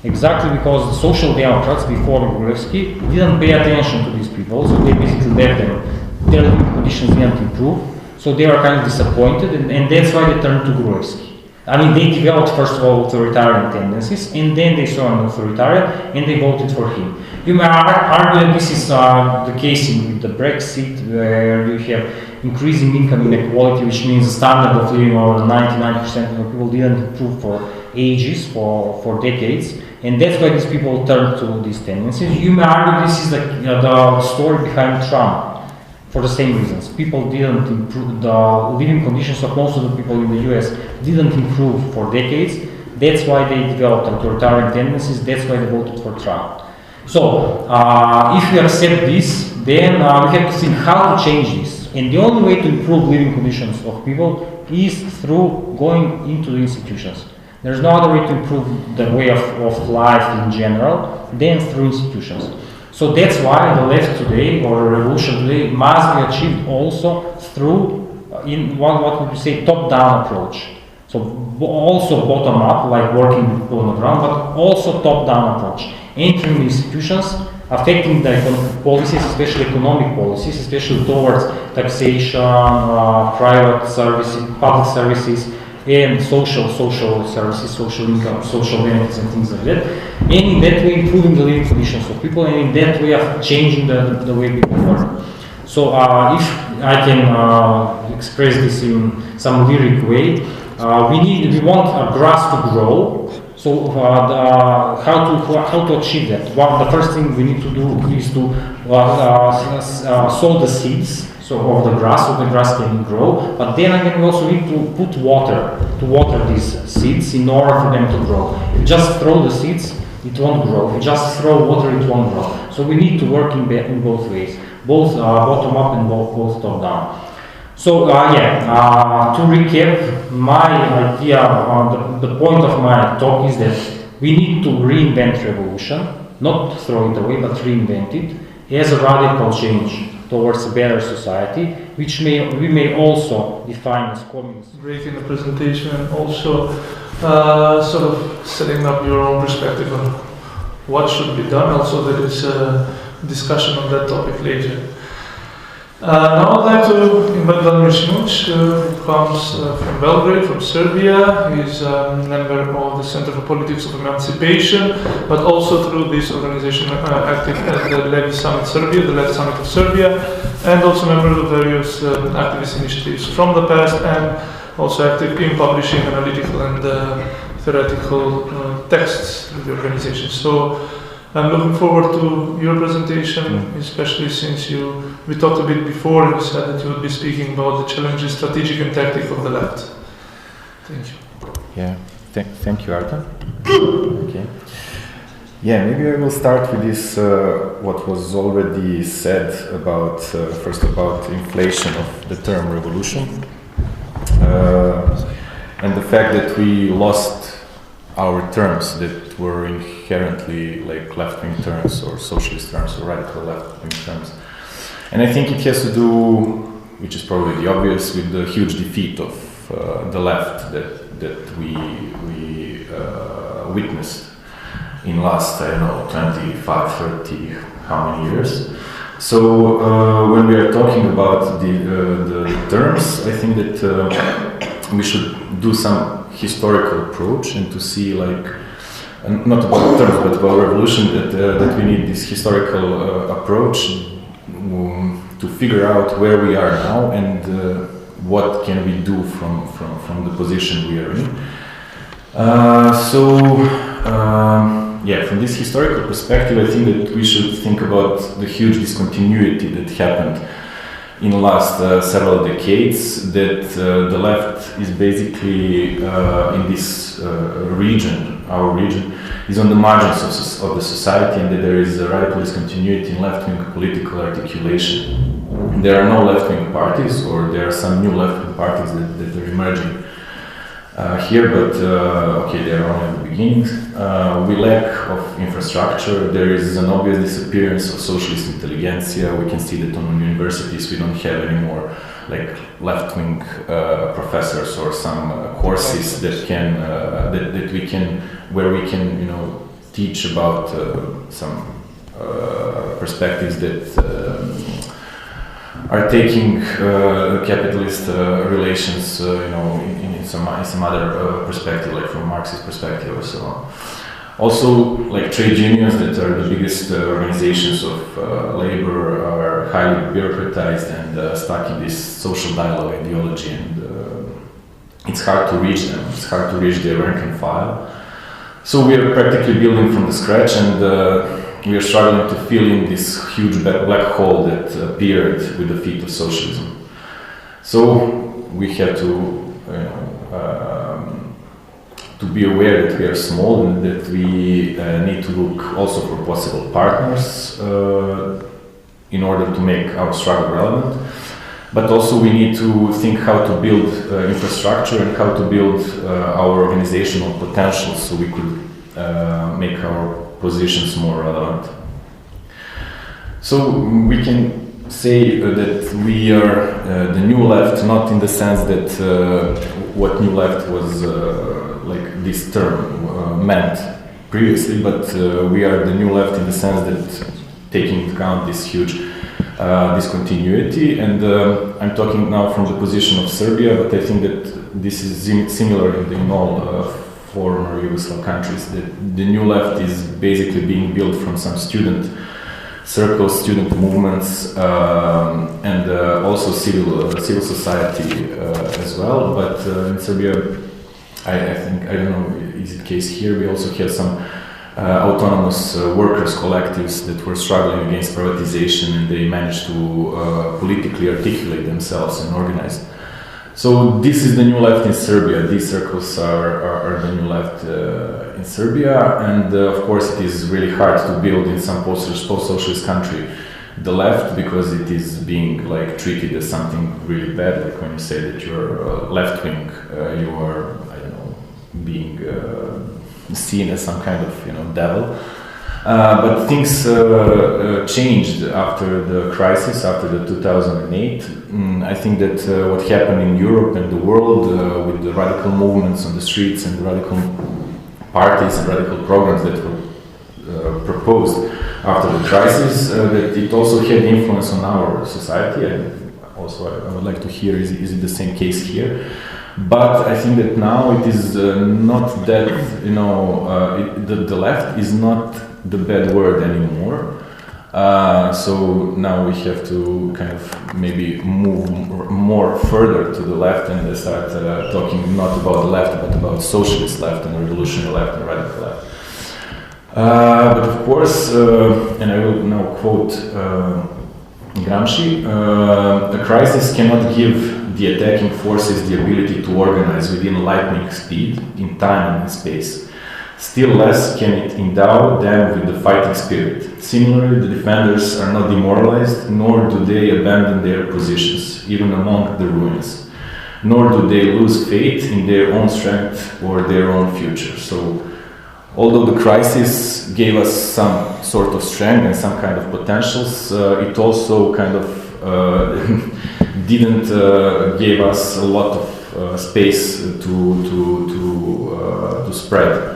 exactly because the social democrats before Gruevski didn't pay attention to these people, so they basically left them. Their living conditions didn't improve, so they were kind of disappointed, and that's why they turned to Gruevski. I mean, they developed first of all authoritarian tendencies, and then they saw an authoritarian, and they voted for him. You may argue that this is the case with the Brexit, where you have increasing income inequality, which means the standard of living over 99% of people didn't improve for ages, for decades, and that's why these people turned to these tendencies. You may argue this is the story behind Trump. For the same reasons, people didn't improve, the living conditions of most of the people in the US didn't improve for decades. That's why they developed authoritarian tendencies, that's why they voted for Trump. So, if we accept this, then we have to think how to change this. And the only way to improve living conditions of people is through going into the institutions. There's no other way to improve the way of life in general than through institutions. So that's why the left today, or the revolution today, must be achieved also through, in what would you say, top-down approach. So also bottom-up, like working with people on the ground, but also top-down approach. Entering the institutions, affecting the policies, especially economic policies, especially towards taxation, private services, public services, and social services, social income, social benefits and things like that. And in that way improving the living conditions of people, and in that way of changing the way people work. So if I can express this in some lyric way, we want our grass to grow. So how to achieve that? The first thing we need to do is to sow the seeds. So of the grass, so the grass can grow. But then again, we also need to put water to water these seeds in order for them to grow. If you just throw the seeds, it won't grow. If you just throw water, it won't grow. So we need to work in both ways, both bottom up and both top down. So to recap, my idea, the point of my talk is that we need to reinvent revolution, not throw it away, but reinvent it as a radical change towards a better society, which we may also define as communist. Great in the presentation, and also sort of setting up your own perspective on what should be done. Also, there is a discussion on that topic later. Now I'd like to invite Vladimir Simović, who comes from Belgrade, from Serbia. He's a member of the Center for Politics of Emancipation, but also through this organization active at the Left Summit Serbia, the Left Summit of Serbia, and also member of various activist initiatives from the past, and also active in publishing analytical and theoretical texts with the organization. So I'm looking forward to your presentation, especially since we talked a bit before and you said that you would be speaking about the challenges, strategic and tactic of the left. Thank you. Yeah, thank you, Artan. Okay. Yeah, maybe I will start with this, what was already said about, first about inflation of the term revolution, and the fact that we lost our terms that were inherently like left-wing terms or socialist terms or radical left-wing terms. And I think it has to do which is probably the obvious, with the huge defeat of the left that we witnessed in last, I don't know, 25, 30, how many years. So when we are talking about the terms, I think that we should do some historical approach and to see, like, not about terms but about revolution, that we need this historical approach to figure out where we are now and what can we do from the position we are in. From this historical perspective, I think that we should think about the huge discontinuity that happened in the last several decades, that the left is basically in this region, our region, is on the margins of the society, and that there is a radical discontinuity in left-wing political articulation. There are no left-wing parties, or there are some new left-wing parties that are emerging here, but they are only at the beginnings. We lack of infrastructure. There is an obvious disappearance of socialist intelligentsia. We can see that on universities we don't have any more like left-wing professors or some courses that can that we can, where we can, you know, teach about some perspectives that are taking capitalist relations, you know, in some other perspective, like from Marxist perspective or so on. Also, like trade unions that are the biggest organizations of labor are highly bureaucratized and stuck in this social dialogue ideology, and it's hard to reach them. It's hard to reach their rank and file. So we are practically building from the scratch, and we are struggling to fill in this huge black hole that appeared with the defeat of socialism. So we have to, you know, to be aware that we are small and that we need to look also for possible partners in order to make our struggle relevant. But also we need to think how to build infrastructure and how to build our organizational potential so we could make our positions more relevant. So we can say that we are the new left, not in the sense that what new left was like this term meant previously, but we are the new left in the sense that taking into account this huge discontinuity, and I'm talking now from the position of Serbia, but I think that this is similar in all former Yugoslav countries. The new left is basically being built from some student circles, student movements, and also civil society as well. But in Serbia, I think, I don't know, is it the case here? We also have some autonomous workers' collectives that were struggling against privatization, and they managed to politically articulate themselves and organize. So this is the new left in Serbia. These circles are the new left in Serbia, and of course it is really hard to build in some post-socialist country the left, because it is being like treated as something really bad. Like when you say that you're left-wing, you are, I don't know, being seen as some kind of, you know, devil. But things changed after the crisis, after the 2008. I think that what happened in Europe and the world with the radical movements on the streets and the radical parties and radical programs that were proposed after the crisis, that it also had influence on our society. And also I would like to hear, is it the same case here? But I think that now it is not that, you know, the left is not the bad word anymore. So now we have to kind of maybe move more further to the left and start talking not about the left, but about socialist left and revolutionary left and radical left. But of course, and I will now quote Gramsci, a crisis cannot give the attacking forces the ability to organize within lightning speed, in time and in space. Still less can it endow them with the fighting spirit. Similarly, the defenders are not demoralized, nor do they abandon their positions, even among the ruins. Nor do they lose faith in their own strength or their own future. So, although the crisis gave us some sort of strength and some kind of potentials, it also kind of didn't give us a lot of space to spread.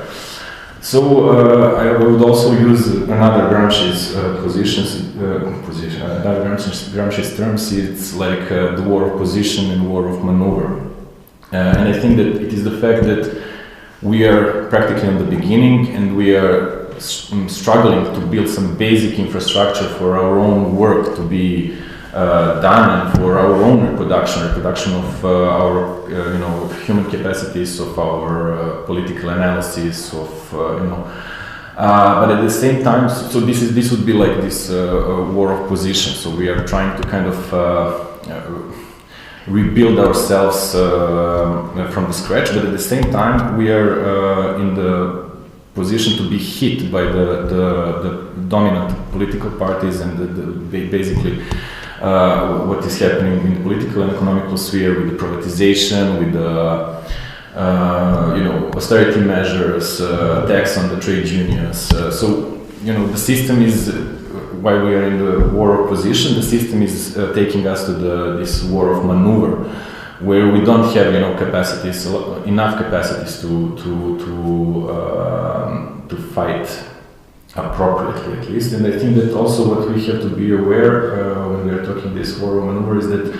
So I would also use another Gramsci's another Gramsci's terms. It's like the war of position and war of maneuver. And I think that it is the fact that we are practically on the beginning and we are struggling to build some basic infrastructure for our own work to be done and for our own reproduction of our human capacities, of our political analysis, of but at the same time, so this would be like this war of position. So we are trying to kind of rebuild ourselves from the scratch, but at the same time we are in the position to be hit by the dominant political parties and basically what is happening in the political and economical sphere with the privatization, with the austerity measures, tax on the trade unions. So the system is, while we are in the war of position, the system is taking us to this war of maneuver, where we don't have enough capacities to fight appropriately, at least. And I think that also what we have to be aware when we are talking this war of maneuver is that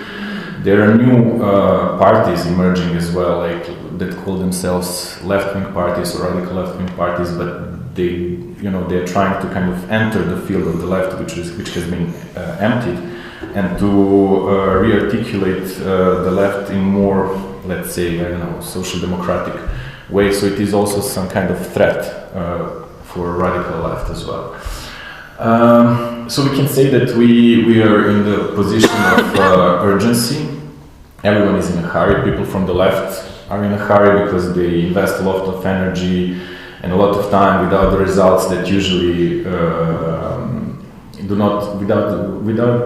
there are new parties emerging as well, like that call themselves left-wing parties or radical left-wing parties, but they're trying to kind of enter the field of the left, which has been emptied, and to re-articulate the left in more, let's say, social democratic way. So it is also some kind of threat for radical left as well. So we can say that we are in the position of urgency. Everyone is in a hurry. People from the left are in a hurry because they invest a lot of energy and a lot of time without the results that usually without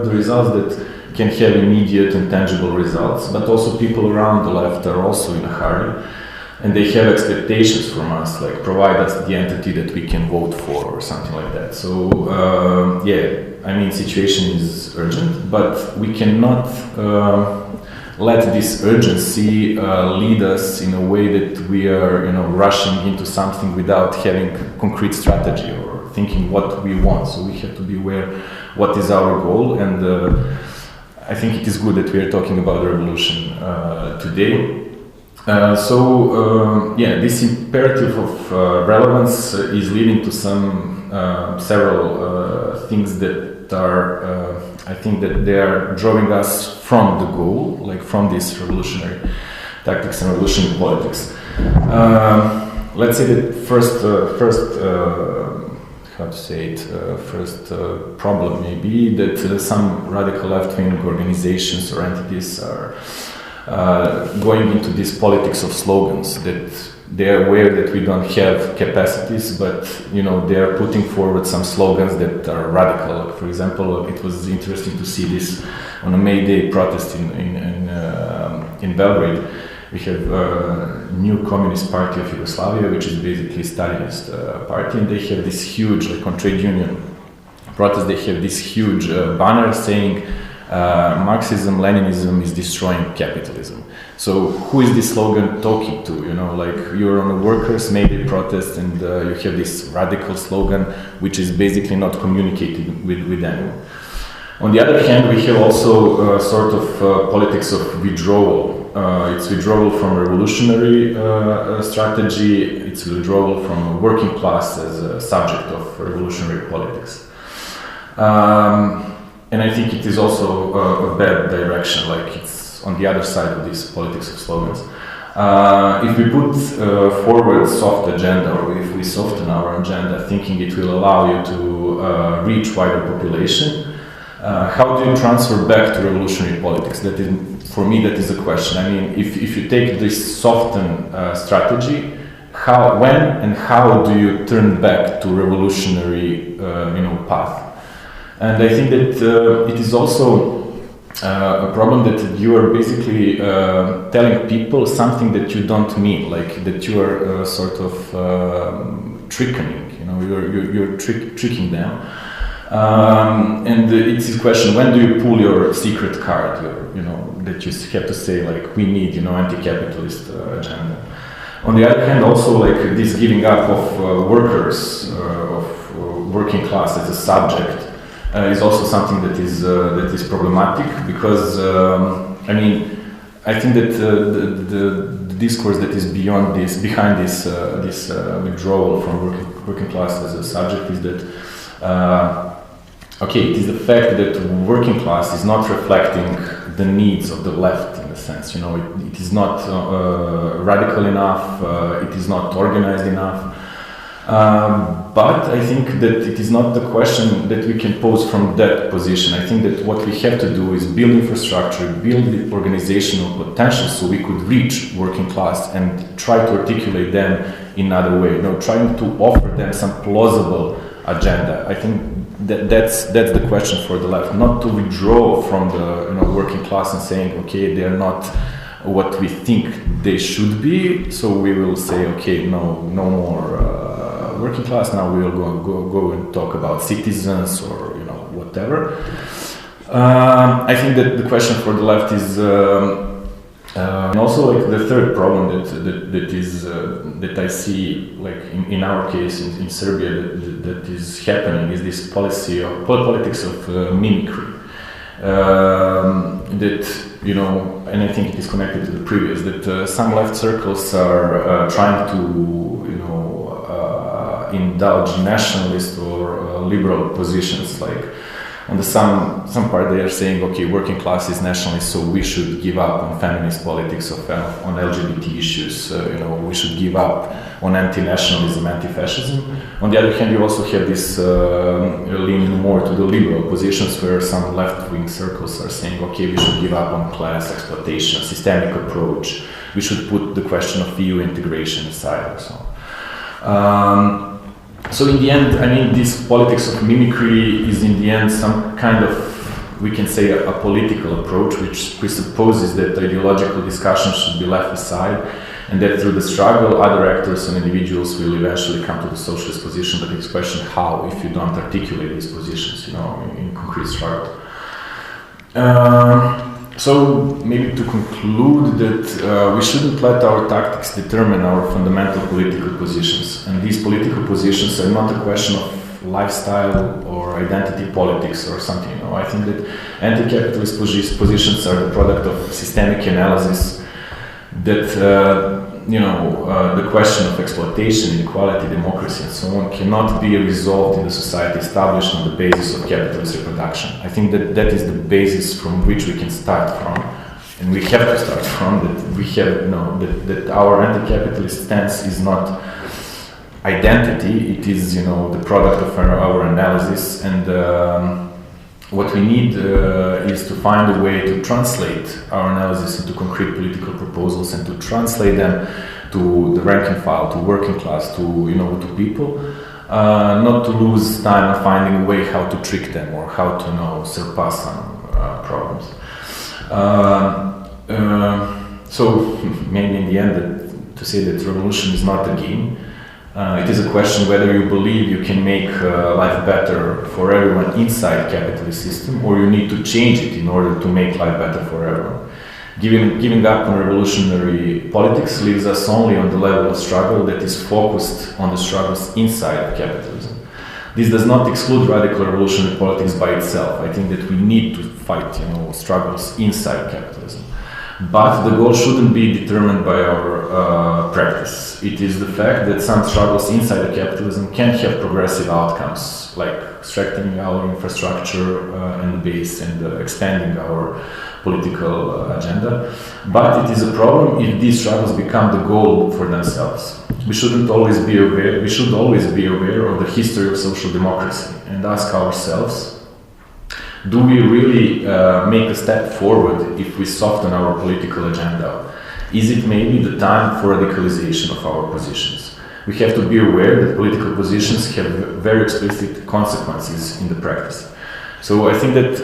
the results that can have immediate and tangible results. But also people around the left are also in a hurry. And they have expectations from us, like provide us the entity that we can vote for or something like that. So situation is urgent, but we cannot let this urgency lead us in a way that we are, rushing into something without having concrete strategy or thinking what we want. So we have to be aware what is our goal, and I think it is good that we are talking about the revolution today. This imperative of relevance is leading to several things that are, I think that they are drawing us from the goal, like from this revolutionary tactics and revolutionary politics. Let's say that first problem may be that some radical left-wing organizations or entities are going into this politics of slogans, that they are aware that we don't have capacities, but they are putting forward some slogans that are radical. Like, for example, it was interesting to see this on a May Day protest in Belgrade. We have new Communist Party of Yugoslavia, which is basically Stalinist party, and they have this huge, like on trade union protest, they have this huge banner saying Marxism, Leninism is destroying capitalism. So who is this slogan talking to? Like you're on a workers' May Day protest and you have this radical slogan which is basically not communicating with anyone. On the other hand, we have also sort of politics of withdrawal. It's withdrawal from revolutionary strategy, it's withdrawal from working class as a subject of revolutionary politics. And I think it is also a bad direction, like it's on the other side of this politics of slogans. If we put forward soft agenda, or if we soften our agenda, thinking it will allow you to reach wider population, how do you transfer back to revolutionary politics? That is, for me, that is a question. I mean, if you take this soften strategy, when and how do you turn back to revolutionary, path? And I think that it is also a problem that you are basically telling people something that you don't mean, like that you are sort of tricking, you're tricking them. And it's this question: when do you pull your secret card? That you have to say like, we need, anti-capitalist agenda. On the other hand, also like this giving up of workers, of working class as a subject, is also something that is problematic, because I think that the discourse that is behind this withdrawal from working class as a subject is that it is the fact that working class is not reflecting the needs of the left, in a sense. It is not radical enough. It is not organized enough. But I think that it is not the question that we can pose from that position. I think that what we have to do is build infrastructure, build the organizational potential so we could reach working class and try to articulate them in another way. Trying to offer them some plausible agenda. I think that's the question for the left, not to withdraw from the working class and saying, okay, they are not what we think they should be, so we will say, okay, no more working class. Now we will go and talk about citizens or whatever. I think that the question for the left is, and also like the third problem that I see like in our case in Serbia that is happening is this politics of mimicry. That and I think it is connected to the previous, that some left circles are trying to indulge nationalist or liberal positions. Like on the some part they are saying, okay, working class is nationalist, so we should give up on feminist politics on LGBT issues. We should give up on anti-nationalism, anti-fascism. On the other hand, you also have this leaning more to the liberal positions, where some left-wing circles are saying, okay, we should give up on class exploitation, systemic approach. We should put the question of EU integration aside, or so on. So in the end, this politics of mimicry is in the end some kind of, we can say, a political approach, which presupposes that ideological discussion should be left aside, and that through the struggle, other actors and individuals will eventually come to the socialist position. But it's a question how, if you don't articulate these positions, in concrete struggle. So maybe to conclude that we shouldn't let our tactics determine our fundamental political positions. And these political positions are not a question of lifestyle or identity politics or something. I think that anti-capitalist positions are the product of systemic analysis, that the question of exploitation, inequality, democracy, and so on cannot be resolved in the society established on the basis of capitalist reproduction. I think that is the basis from which we can start from, and we have to start from. That we have that our anti-capitalist stance is not identity; it is the product of our analysis, and what we need is to find a way to translate our analysis into concrete political proposals and to translate them to the rank and file, to working class, to people, not to lose time on finding a way how to trick them or how to surpass some problems. So maybe in the end, to say that revolution is not a game. It is a question whether you believe you can make life better for everyone inside the capitalist system, or you need to change it in order to make life better for everyone. Giving up on revolutionary politics leaves us only on the level of struggle that is focused on the struggles inside capitalism. This does not exclude radical revolutionary politics by itself. I think that we need to fight, struggles inside capitalism. But the goal shouldn't be determined by our practice. It is the fact that some struggles inside the capitalism can have progressive outcomes, like strengthening our infrastructure and base and expanding our political agenda. But it is a problem if these struggles become the goal for themselves. We should always be aware of the history of social democracy and ask ourselves, do we really make a step forward if we soften our political agenda? Is it maybe the time for radicalization of our positions? We have to be aware that political positions have very explicit consequences in the practice. So I think that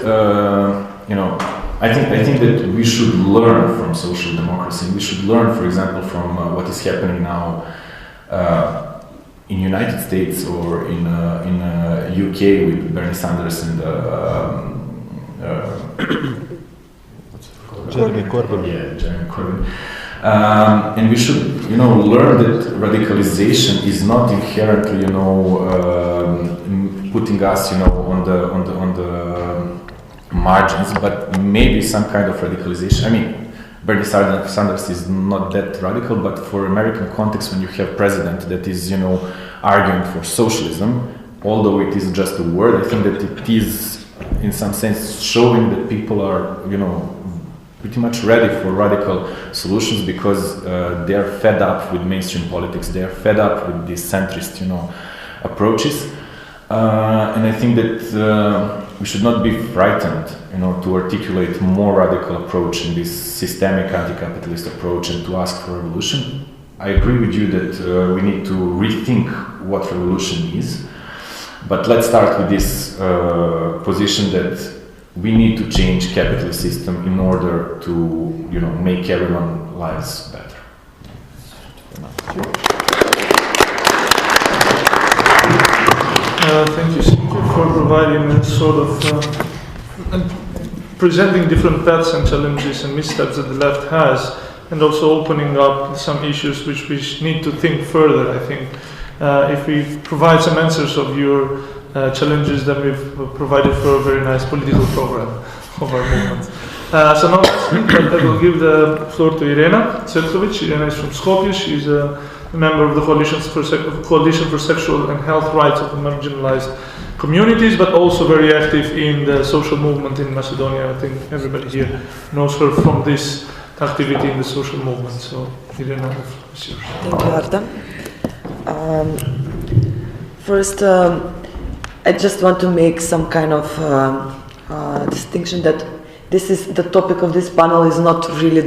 I think that we should learn from social democracy. We should learn, for example, from what is happening now in United States or in UK with Bernie Sanders and Jeremy Corbyn. Yeah, Jeremy Corbyn. And we should, learn that radicalization is not inherently, putting us, on the margins, but maybe some kind of radicalization. I mean, Bernie Sanders is not that radical, but for American context, when you have president that is, arguing for socialism, although it is just a word, I think that it is, in some sense, showing that people are, pretty much ready for radical solutions because they are fed up with mainstream politics. They are fed up with these centrist, approaches, and I think that we should not be frightened, to articulate more radical approach in this systemic anti-capitalist approach and to ask for revolution. I agree with you that we need to rethink what revolution is, but let's start with this position that we need to change capitalist system in order to, make everyone's lives better. Thank you, Sike, for providing a sort of presenting different paths and challenges and missteps that the left has, and also opening up some issues which we need to think further. I think if we provide some answers of your challenges, then we've provided for a very nice political program of our movement. So now I will give the floor to Irena Cvetkovic. Irena is from Skopje. She's a member of the Coalition for Sexual and Health Rights of the Marginalized Communities, but also very active in the social movement in Macedonia. I think everybody here knows her from this activity in the social movement. So Irena, it's yours. Thank you, Artan. First, I just want to make some kind of distinction that this is the topic of this panel is not really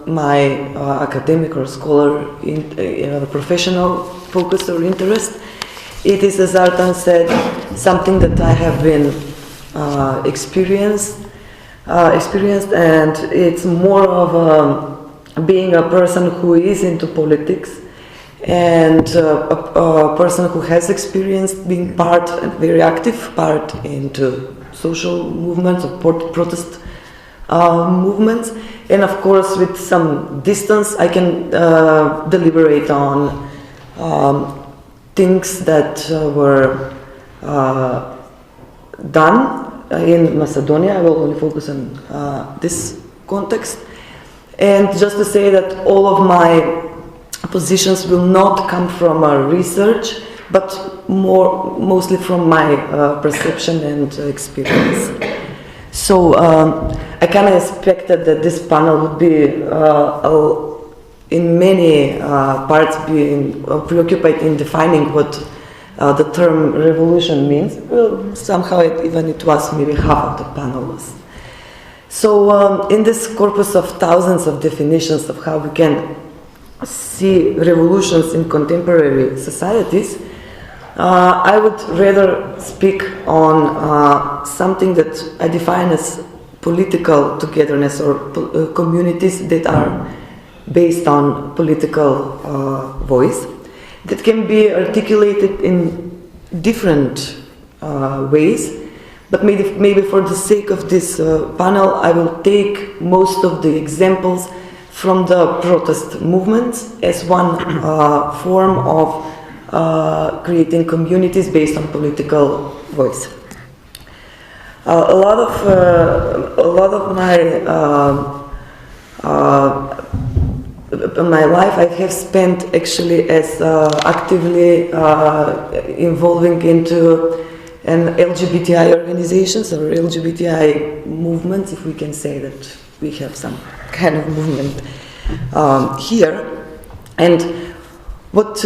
my academic or scholar professional focus or interest. It is, as Artan said, something that I have been experienced, and it's more of being a person who is into politics and a person who has experienced being part, and very active part, into social movements or protest movements, and of course with some distance I can deliberate on things that were done in Macedonia. I will only focus on this context, and just to say that all of my positions will not come from research, but mostly from my perception and experience. So I kind of expected that this panel would be in many parts being preoccupied in defining what the term revolution means. Well, somehow it was maybe half of the panel was. So in this corpus of thousands of definitions of how we can see revolutions in contemporary societies, I would rather speak on something that I define as political togetherness or communities that are based on political voice that can be articulated in different ways, but maybe for the sake of this panel I will take most of the examples from the protest movements as one form of creating communities based on political voice. A lot of my life I have spent actually as actively involving into an LGBTI organizations or LGBTI movements, if we can say that we have some kind of movement here. And what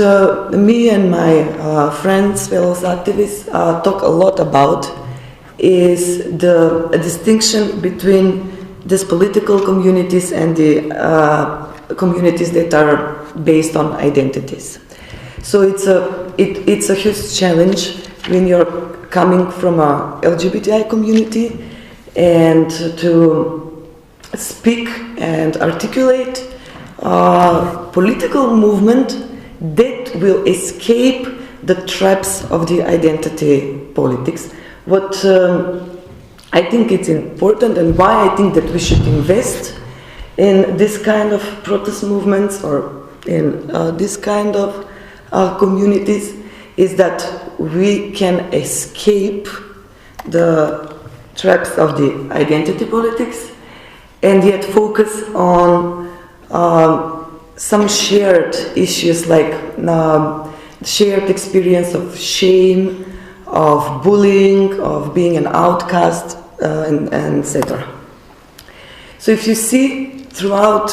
me and my friends, fellow activists talk a lot about is the distinction between these political communities and the communities that are based on identities. So it's a huge challenge when you're coming from a LGBTI community and to speak and articulate a political movement that will escape the traps of the identity politics. What I think it's important, and why I think that we should invest in this kind of protest movements or in this kind of communities, is that we can escape the traps of the identity politics and yet focus on some shared issues like shared experience of shame, of bullying, of being an outcast, and etc. So if you see throughout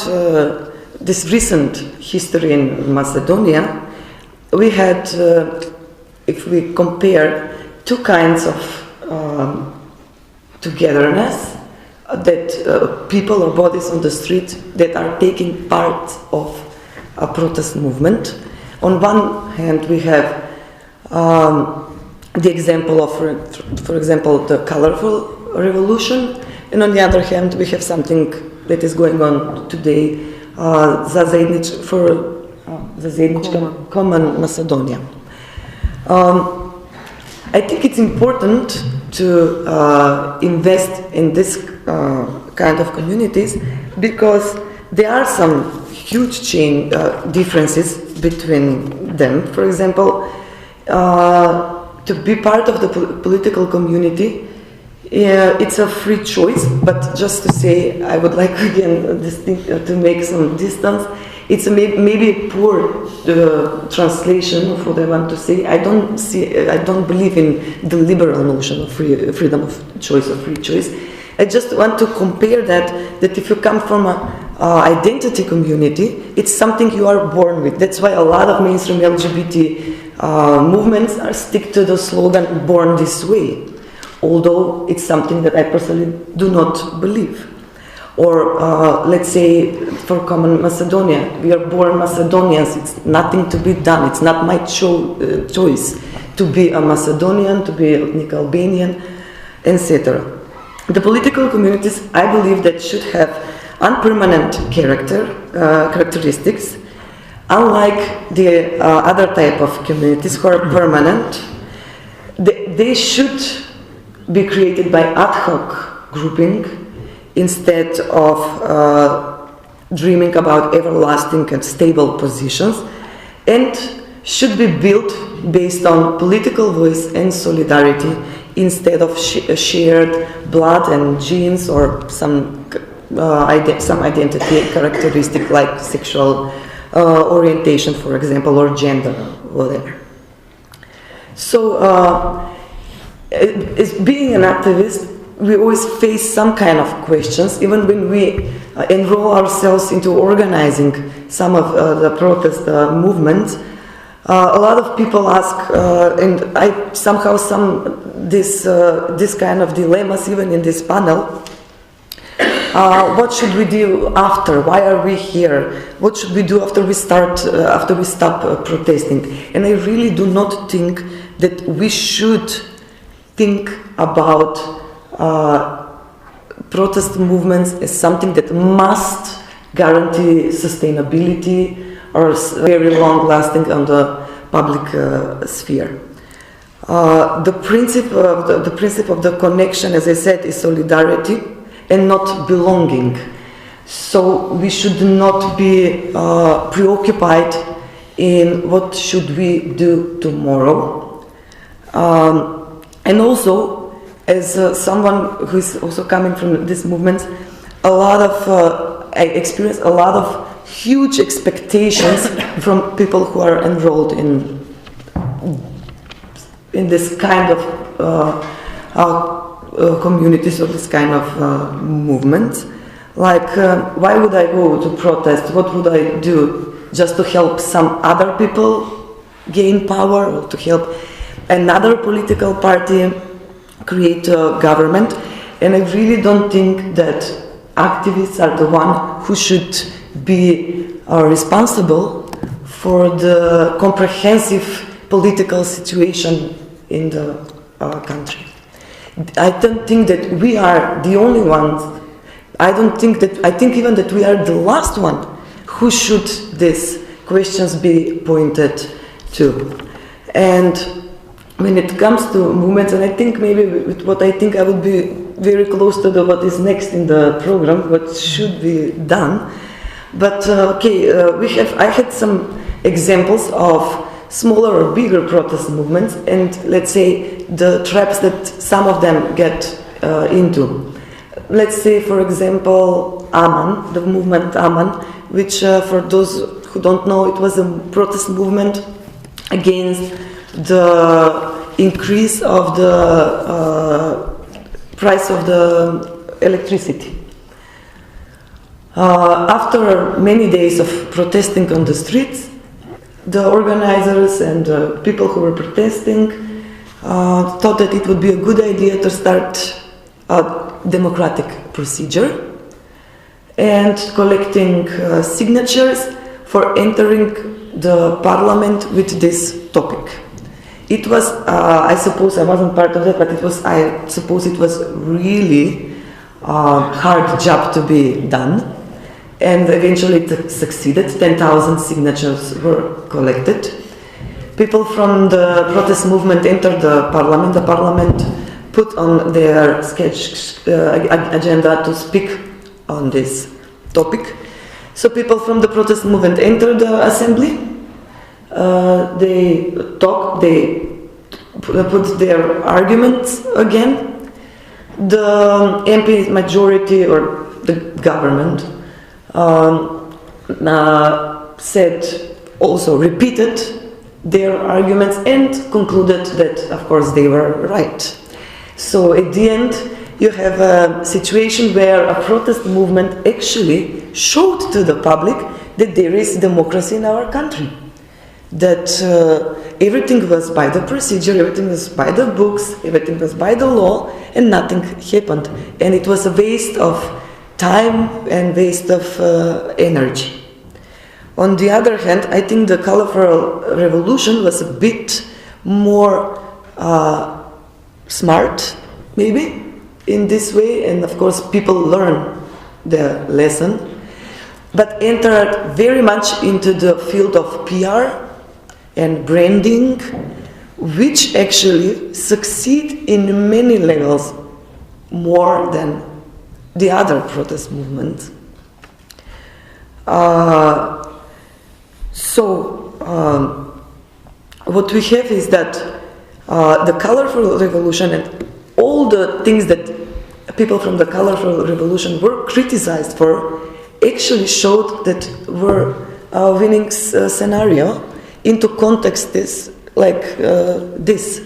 this recent history in Macedonia, we had, if we compare, two kinds of togetherness, that people or bodies on the street that are taking part of a protest movement. On one hand, we have the example of, for example, the colorful revolution, and on the other hand, we have something that is going on today, Zajednička Common Macedonia. I think it's important to invest in this kind of communities because there are some huge differences between them. For example, to be part of the political community, it's a free choice, but just to say, I would like again to make some distance. It's maybe a poor translation of what I want to say. I don't believe in the liberal notion of freedom of choice or free choice. I just want to compare that if you come from an identity community, it's something you are born with. That's why a lot of mainstream LGBT movements stick to the slogan "born this way," although it's something that I personally do not believe. Or let's say for Common Macedonia, we are born Macedonians. It's nothing to be done. It's not my choice to be a Macedonian, to be ethnic Albanian, etc. The political communities, I believe, that should have unpermanent characteristics, unlike the other type of communities who are permanent. They should be created by ad hoc grouping instead of dreaming about everlasting and stable positions, and should be built based on political voice and solidarity instead of shared blood and genes or some identity characteristic like sexual orientation, for example, or gender, whatever. So, as being an activist, we always face some kind of questions, even when we enroll ourselves into organizing some of the protest movements. A lot of people ask, and I somehow this kind of dilemmas even in this panel. What should we do after? Why are we here? What should we do after we stop protesting? And I really do not think that we should think about protest movements as something that must guarantee sustainability or very long lasting on the public sphere. The principle of the connection, as I said, is solidarity and not belonging. So we should not be preoccupied in what should we do tomorrow. And also, as someone who is also coming from this movement, I experience a lot of huge expectations from people who are enrolled in this kind of communities or this kind of movements. Like, why would I go to protest? What would I do? Just to help some other people gain power, or to help another political party create a government? And I really don't think that activists are the one who should be responsible for the comprehensive political situation in the country. I don't think that we are the only ones. I think even that we are the last one who should these questions be pointed to. And when it comes to movements, and I think maybe with what I think I would be very close to what is next in the program, what should be done. But I had some examples of smaller or bigger protest movements, and let's say the traps that some of them get into. Let's say, for example, Aman, the movement Aman, which for those who don't know, it was a protest movement against the increase of the price of the electricity. After many days of protesting on the streets, the organizers and people who were protesting thought that it would be a good idea to start a democratic procedure and collecting signatures for entering the parliament with this topic. It was, I suppose I wasn't part of that, but I suppose it was really hard job to be done. And eventually it succeeded. 10,000 signatures were collected. People from the protest movement entered the parliament. The parliament put on their agenda to speak on this topic. So people from the protest movement entered the assembly. They talked, they put their arguments again. The MP majority or the government repeated their arguments and concluded that, of course, they were right. So at the end, you have a situation where a protest movement actually showed to the public that there is democracy in our country, that everything was by the procedure, everything was by the books, everything was by the law, and nothing happened. And it was a waste of time and waste of energy. On the other hand, I think the colorful revolution was a bit more smart, maybe, in this way, and of course people learn the lesson, but entered very much into the field of PR and branding, which actually succeed in many levels more than the other protest movements. What we have is that the colorful revolution and all the things that people from the colorful revolution were criticized for actually showed that were a winning scenario into context like this.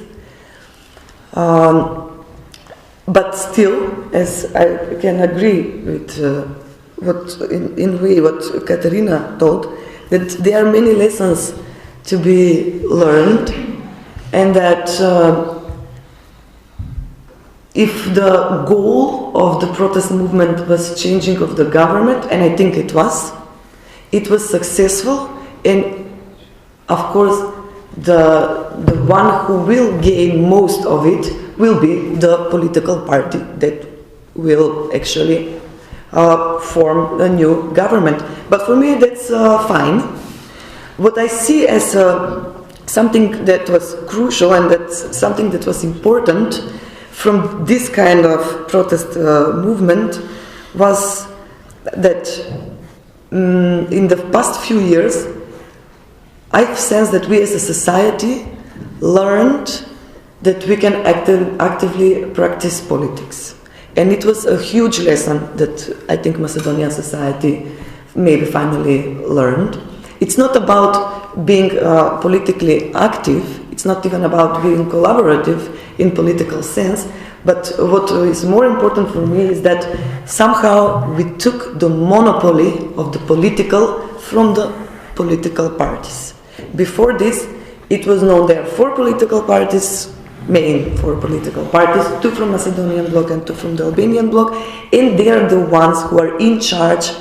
But still, as I can agree with what Katerina told, that there are many lessons to be learned, and that if the goal of the protest movement was changing of the government, and I think it was successful, and of course the one who will gain most of it will be the political party that will actually form a new government. But for me that's fine. What I see as something that was crucial and that's something that was important from this kind of protest movement was that in the past few years I've sensed that we as a society learned that we can actively practice politics. And it was a huge lesson that I think Macedonian society maybe finally learned. It's not about being politically active, it's not even about being collaborative in political sense, but what is more important for me is that somehow we took the monopoly of the political from the political parties. Before this, it was known there are 4 political parties, main 4 political parties, 2 from Macedonian bloc and 2 from the Albanian bloc, and they are the ones who are in charge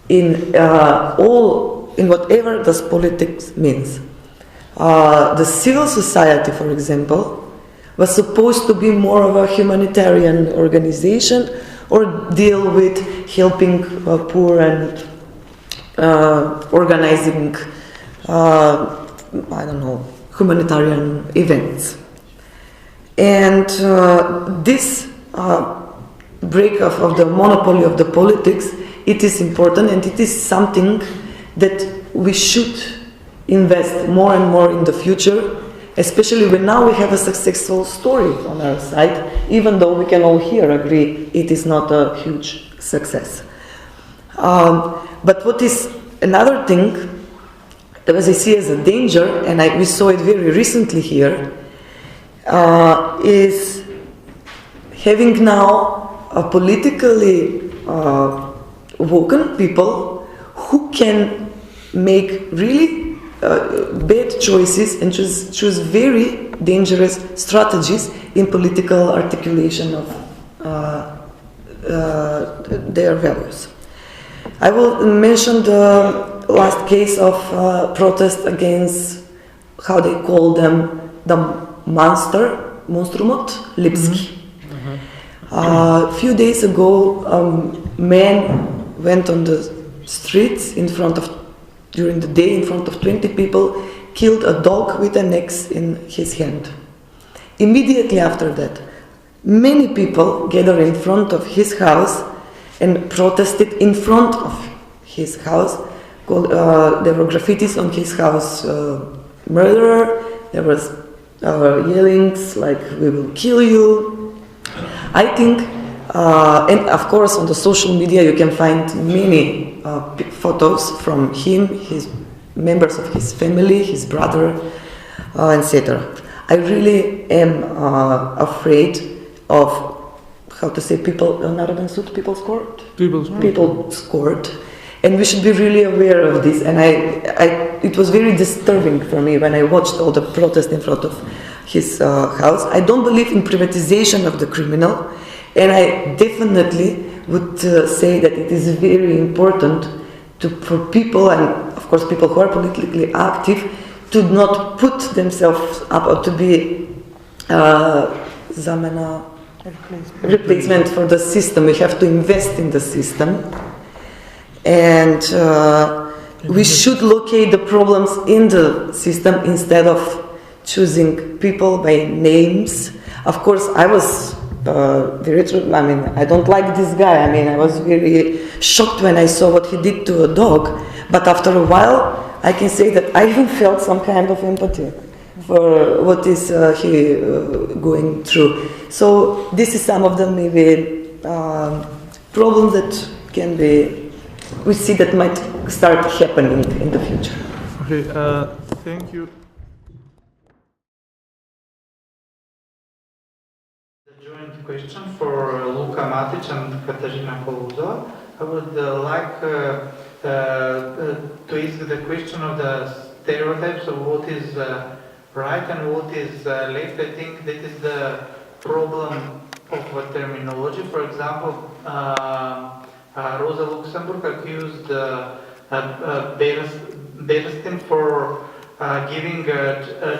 in whatever this politics means. The civil society, for example, was supposed to be more of a humanitarian organization or deal with helping poor and organizing humanitarian events. And this break of the monopoly of the politics, it is important, and it is something that we should invest more and more in the future, especially when now we have a successful story on our side, even though we can all here agree it is not a huge success. But what is another thing that as I see as a danger, and we saw it very recently here, is having now a politically woken people who can make really bad choices and choose very dangerous strategies in political articulation of their values. I will mention the last case of protest against, how they call them, the monstrumot, Lipski. A few days ago, a man went on the streets during the day in front of 20 people, killed a dog with an axe in his hand. Immediately after that, many people gathered in front of his house and protested in front of his house. There were graffitis on his house, murderer. There was yellings like, "We will kill you." I think, and of course on the social media you can find many photos from him, his members of his family, his brother, etc. I really am afraid of, how to say, people's court? People's court. And we should be really aware of this. And it was very disturbing for me when I watched all the protests in front of his house. I don't believe in privatization of the criminal, and I definitely would say that it is very important for people, and of course people who are politically active, to not put themselves up or to be replacement for the system. We have to invest in the system, and we should locate the problems in the system instead of choosing people by names. Of course, I was I don't like this guy. I was very shocked when I saw what he did to a dog, but after a while I can say that I even felt some kind of empathy for what is he going through. So this is some of the maybe problems that can be, we see that might start happening in the future. Okay, thank you. The joint question for Luka Matić and Katerina Kolozova. I would like to ask the question of the stereotypes of what is right and what is left. I think that is the problem of terminology. For example, Rosa Luxemburg accused Berestin for giving a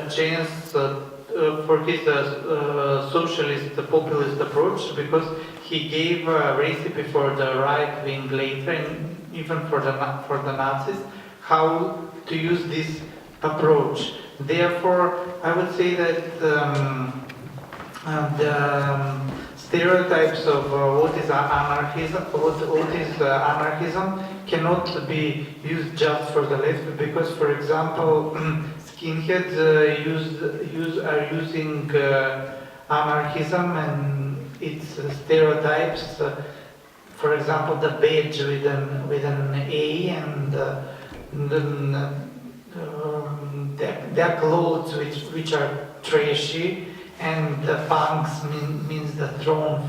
chance for his socialist populist approach, because he gave a recipe for the right wing later, and even for the Nazis, how to use this approach. Therefore, I would say that the stereotypes of what is anarchism cannot be used just for the left, because, for example, skinheads are using anarchism and its stereotypes. For example, the badge with an A, and their clothes which are trashy, and the punks means the thrown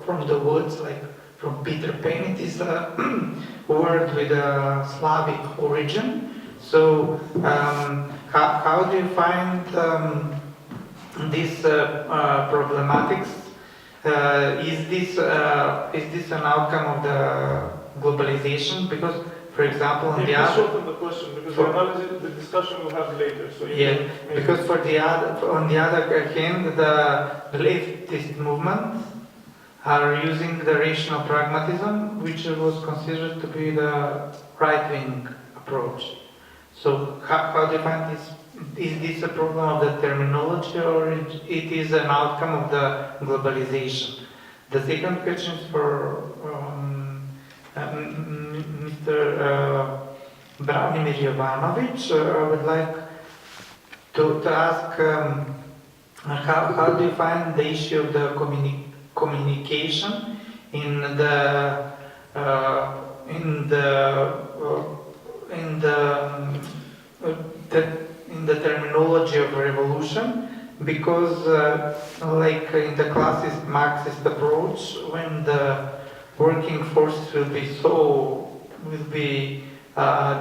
from the woods, like from Peter Pan. It is a word with a Slavic origin. So how do you find these problematics? Is this an outcome of the globalization? Because, for example, on the other, shorten the question, because the discussion we'll have later. So because on the other hand, the leftist movement are using the rational pragmatism, which was considered to be the right-wing approach. So how do you find is this a problem of the terminology, or it is an outcome of the globalization? The second question is for Mr. Branimir Jovanovic. I would like to ask how do you find the issue of the communication in the terminology of revolution, because like in the classist Marxist approach, when the working forces will be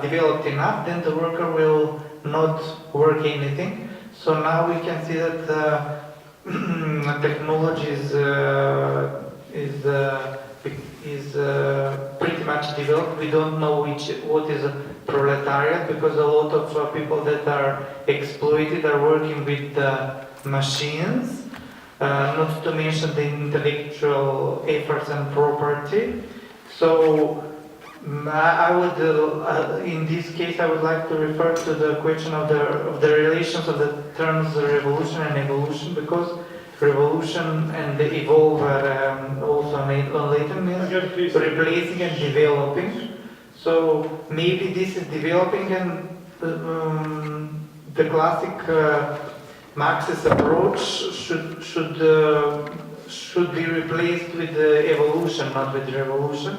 developed enough, then the worker will not work anything. So now we can see that technology is pretty much developed. We don't know what is a proletariat, because a lot of people that are exploited are working with the machines, not to mention the intellectual efforts and property. So I would, in this case, I would like to refer to the question of the relations of the terms revolution and evolution, because revolution and evolve are also later means replacing and developing. So maybe this is developing, and the classic Marxist approach should be replaced with the evolution, not with revolution.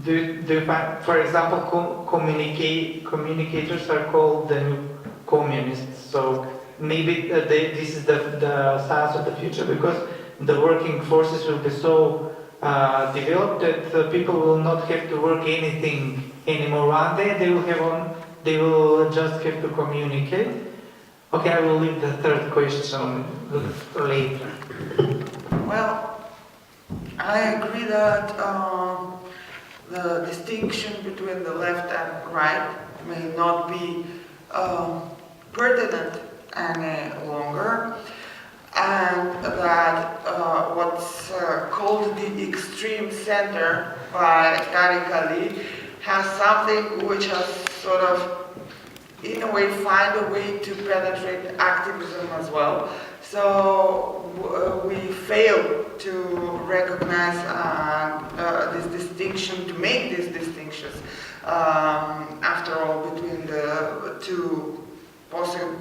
Do you find, for example, communicators are called the new communists? So maybe this is the science of the future, because the working forces will be so developed that people will not have to work anything anymore. One day they will just have to communicate. Okay, I will leave the third question later. Well, I agree that the distinction between the left and right may not be pertinent any longer, and that what's called the extreme center by Tariq Ali has something which has sort of, in a way, find a way to penetrate activism as well. So we fail to recognize this distinction, to make these distinctions, after all, between the two possible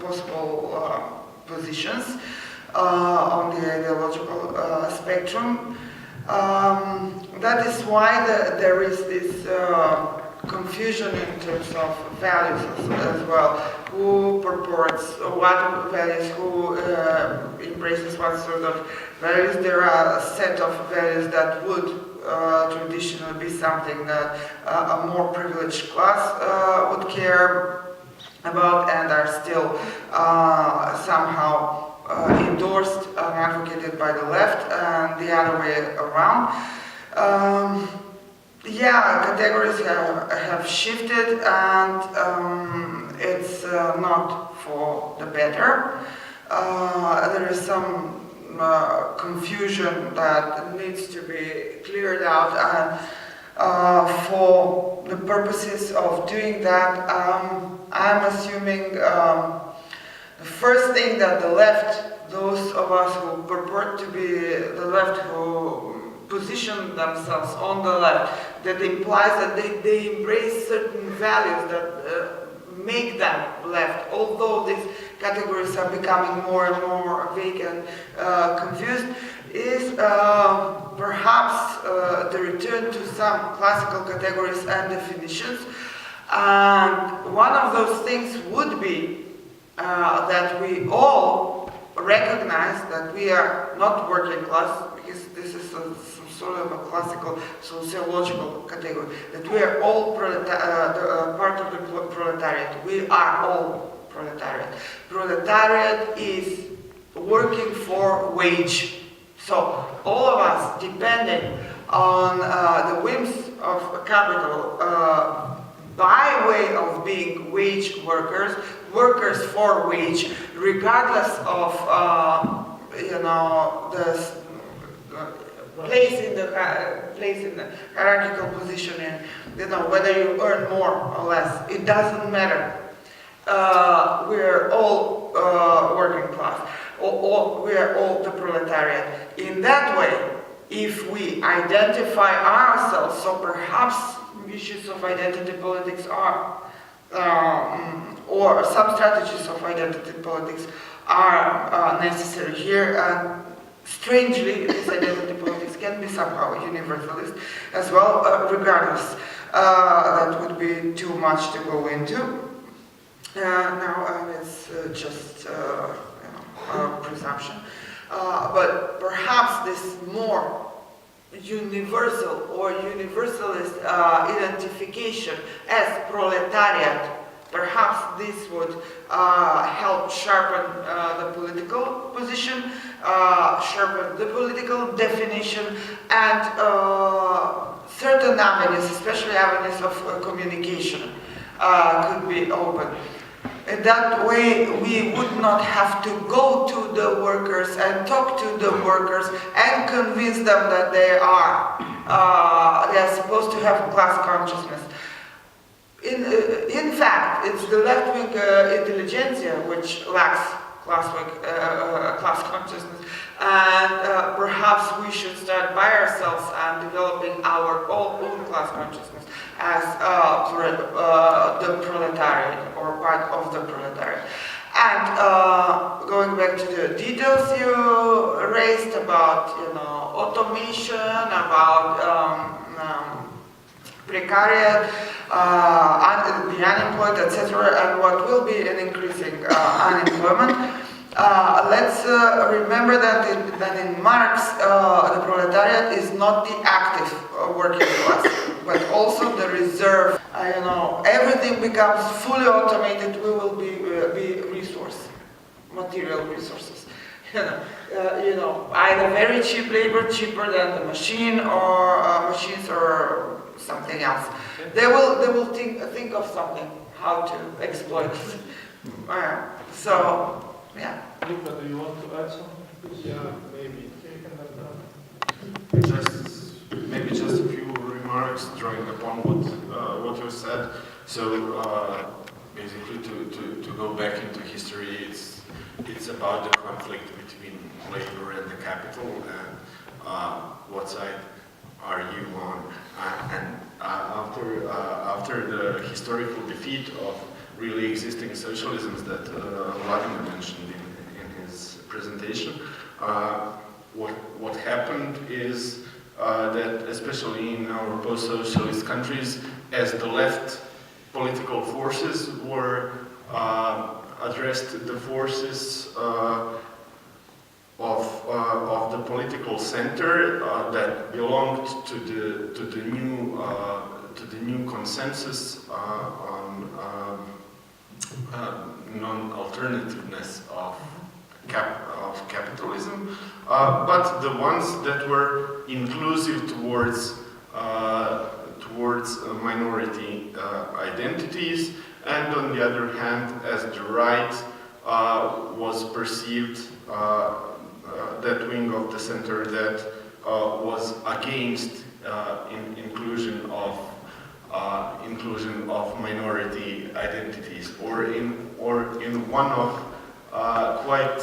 positions on the ideological spectrum. That is why there is this confusion in terms of values as well. Who purports what values, who embraces what sort of values. There are a set of values that would traditionally be something that a more privileged class would care about, and are still somehow endorsed and advocated by the left, and the other way around. Yeah, categories have shifted, and it's not for the better. There is some confusion that needs to be cleared out, and for the purposes of doing that, I'm assuming the first thing that the left, those of us who purport to be the left, who position themselves on the left, that implies that they embrace certain values that make them left, although these categories are becoming more and more vague and confused, is perhaps the return to some classical categories and definitions. And one of those things would be that we all recognize that we are not working class, because this is some sort of a classical sociological category, that we are all part of the proletariat. We are all proletariat. Proletariat is working for wage. So all of us, depending on the whims of capital, by way of being wage workers, workers for wage, regardless of the place in the hierarchical positioning, whether you earn more or less, it doesn't matter. we're all working class, we're all the proletariat. In that way, if we identify ourselves, so perhaps issues of identity politics are, or some strategies of identity politics are necessary here, and strangely, this identity politics can be somehow universalist as well, regardless. That would be too much to go into. Now, it's just a presumption. But perhaps this more universal or universalist identification as proletariat, perhaps this would help sharpen the political position, sharpen the political definition, and certain avenues, especially avenues of communication, could be open. In that way, we would not have to go to the workers and talk to the workers and convince them that they are supposed to have class consciousness. In fact, it's the left-wing intelligentsia which lacks class consciousness, and perhaps we should start by ourselves and developing our own class consciousness as the proletariat or part of the proletariat. And going back to the details you raised about automation, about precariat, the unemployed, etc., and what will be an increasing unemployment. Let's remember that in Marx, the proletariat is not the active working class, but also the reserve. Everything becomes fully automated. We will be material resources. Either very cheap labor, cheaper than the machine, or machines, or something else. They will think of something how to exploit it. So. Yeah. Luka, do you want to add something? Yeah, maybe. Just a few remarks drawing upon what you said. So basically, to go back into history, it's about the conflict between labor and the capital, and what side are you on? And after the historical defeat of really existing socialisms that Vladimir mentioned in his presentation, what happened is that, especially in our post-socialist countries, as the left political forces were addressed the forces of the political center that belonged to the new consensus on non-alternativeness of capitalism, but the ones that were inclusive towards minority identities, and on the other hand, as the right was perceived, that wing of the center that was against inclusion of minority identities, or in one of quite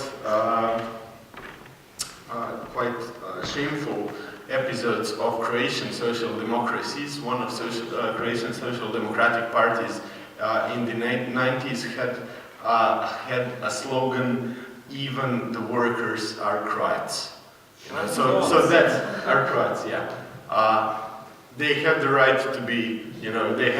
shameful episodes of Croatian social democracies. One of Croatian social democratic parties in the 90s had a slogan: "Even the workers are Croats." So that's our Croats, yeah. They have the right to be, they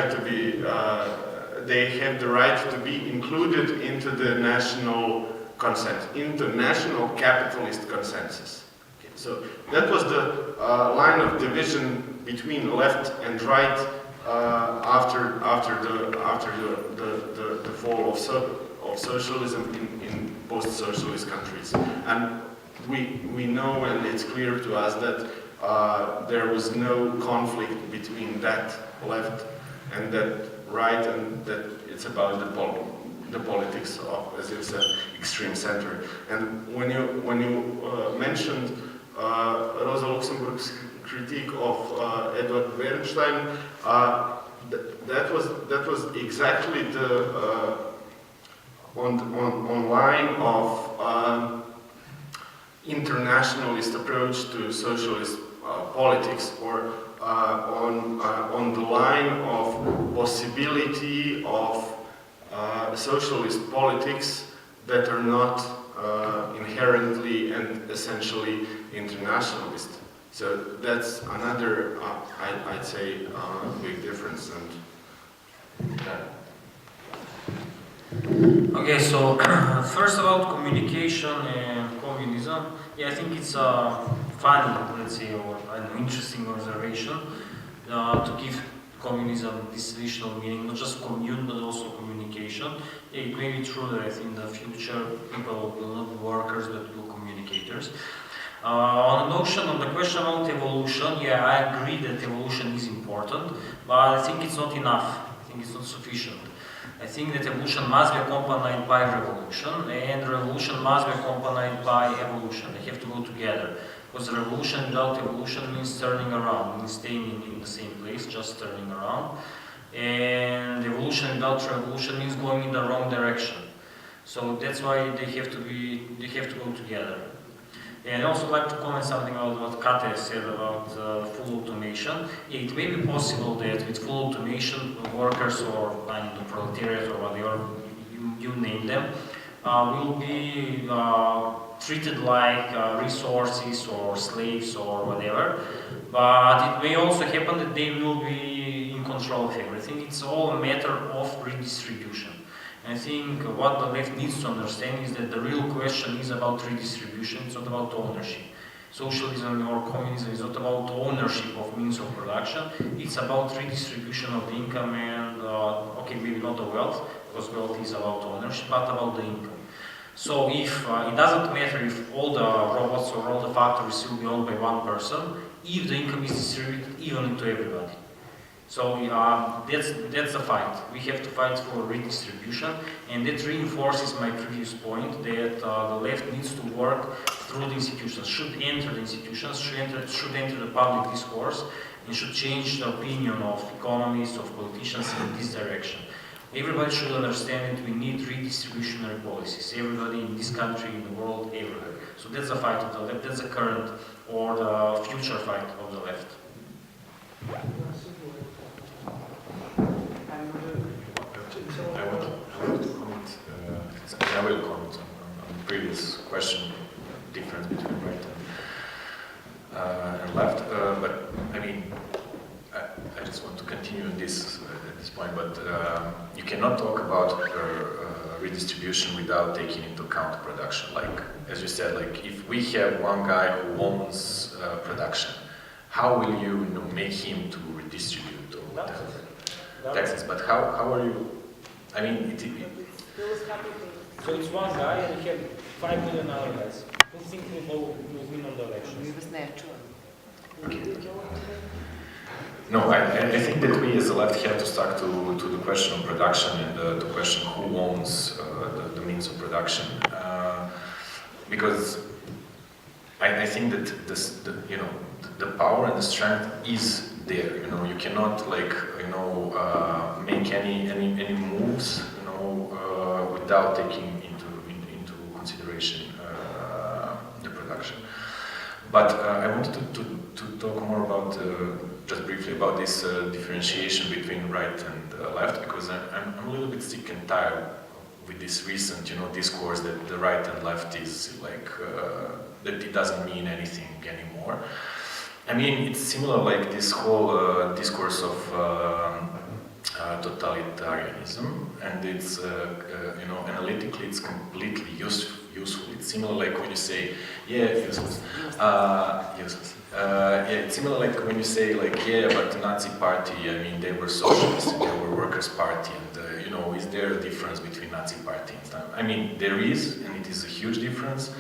have the right to be included into the national consent, into national capitalist consensus. Okay, so that was the line of division between left and right after the fall of socialism in post-socialist countries. And we know, and it's clear to us, that there was no conflict between that left and that right, and that it's about the politics of, as you said, extreme center. And when you mentioned Rosa Luxemburg's critique of Edward Bernstein, that was exactly on line of internationalist approach to socialist politics, or on the line of possibility of socialist politics that are not inherently and essentially internationalist. So that's another, I'd say, big difference. And Okay, so first about communication and communism. Yeah, I think it's a funny, let's say, or an interesting observation to give communism this additional meaning, not just commune, but also communication. Yeah, it may be true that in the future people will not be workers, but will be communicators. On the notion, on the question about evolution, yeah, I agree that evolution is important, but I think it's not enough. I think it's not sufficient. I think that evolution must be accompanied by revolution, and revolution must be accompanied by evolution. They have to go together. Because revolution without evolution means turning around, means staying in the same place, just turning around. And evolution without revolution means going in the wrong direction. So that's why they have to go together. And I also like to comment something about what Kate said about full automation. It may be possible that with full automation, workers or the proletariat or whatever you name them, will be treated like resources or slaves or whatever. But it may also happen that they will be in control of everything. It's all a matter of redistribution. I think what the left needs to understand is that the real question is about redistribution, it's not about ownership. Socialism or communism is not about ownership of means of production, it's about redistribution of the income and, okay, maybe not the wealth, because wealth is about ownership, but about the income. So if it doesn't matter if all the robots or all the factories will be owned by one person, if the income is distributed evenly to everybody. So that's the fight. We have to fight for redistribution, and that reinforces my previous point that the left needs to work through the institutions, should enter the institutions, should enter the public discourse, and should change the opinion of economists, of politicians in this direction. Everybody should understand that we need redistributionary policies. Everybody in this country, in the world, everywhere. So that's the fight of the left. That's the current or the future fight of the left. I will comment on the previous question, difference between right and left. But I mean, I just want to continue on this at this point. But you cannot talk about redistribution without taking into account production. Like as you said, like if we have one guy who owns production, how will you make him to redistribute or whatever? Taxes. But how are you? I mean, so it's one guy and we have 5 million other guys. Who think will win on the elections? Okay. No, I think that we as a left have to start to the question of production and to question who owns the means of production, because I think that the power and the strength is there. You cannot make any moves without taking into consideration the production. But I wanted to talk more about just briefly about this differentiation between right and left, because I'm a little bit sick and tired with this recent discourse that the right and left is like that it doesn't mean anything anymore. I mean, it's similar like this whole discourse of totalitarianism, and it's analytically it's completely useful. It's similar like when you say useless. It's similar like when you say but the Nazi party, I mean they were socialists and they were workers' party, and is there a difference between Nazi party and stuff? I mean there is, and it is a huge difference.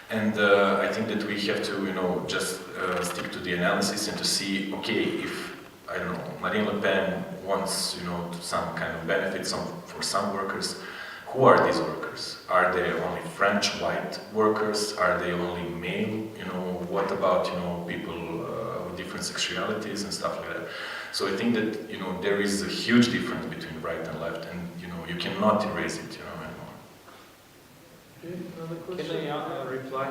And I think that we have to, just stick to the analysis and to see, okay, if, I don't know, Marine Le Pen wants, some kind of benefits for some workers, who are these workers? Are they only French white workers? Are they only male? What about, people with different sexualities and stuff like that? So I think that, there is a huge difference between right and left, and, you cannot erase it, anymore. Okay, another question? Can I reply?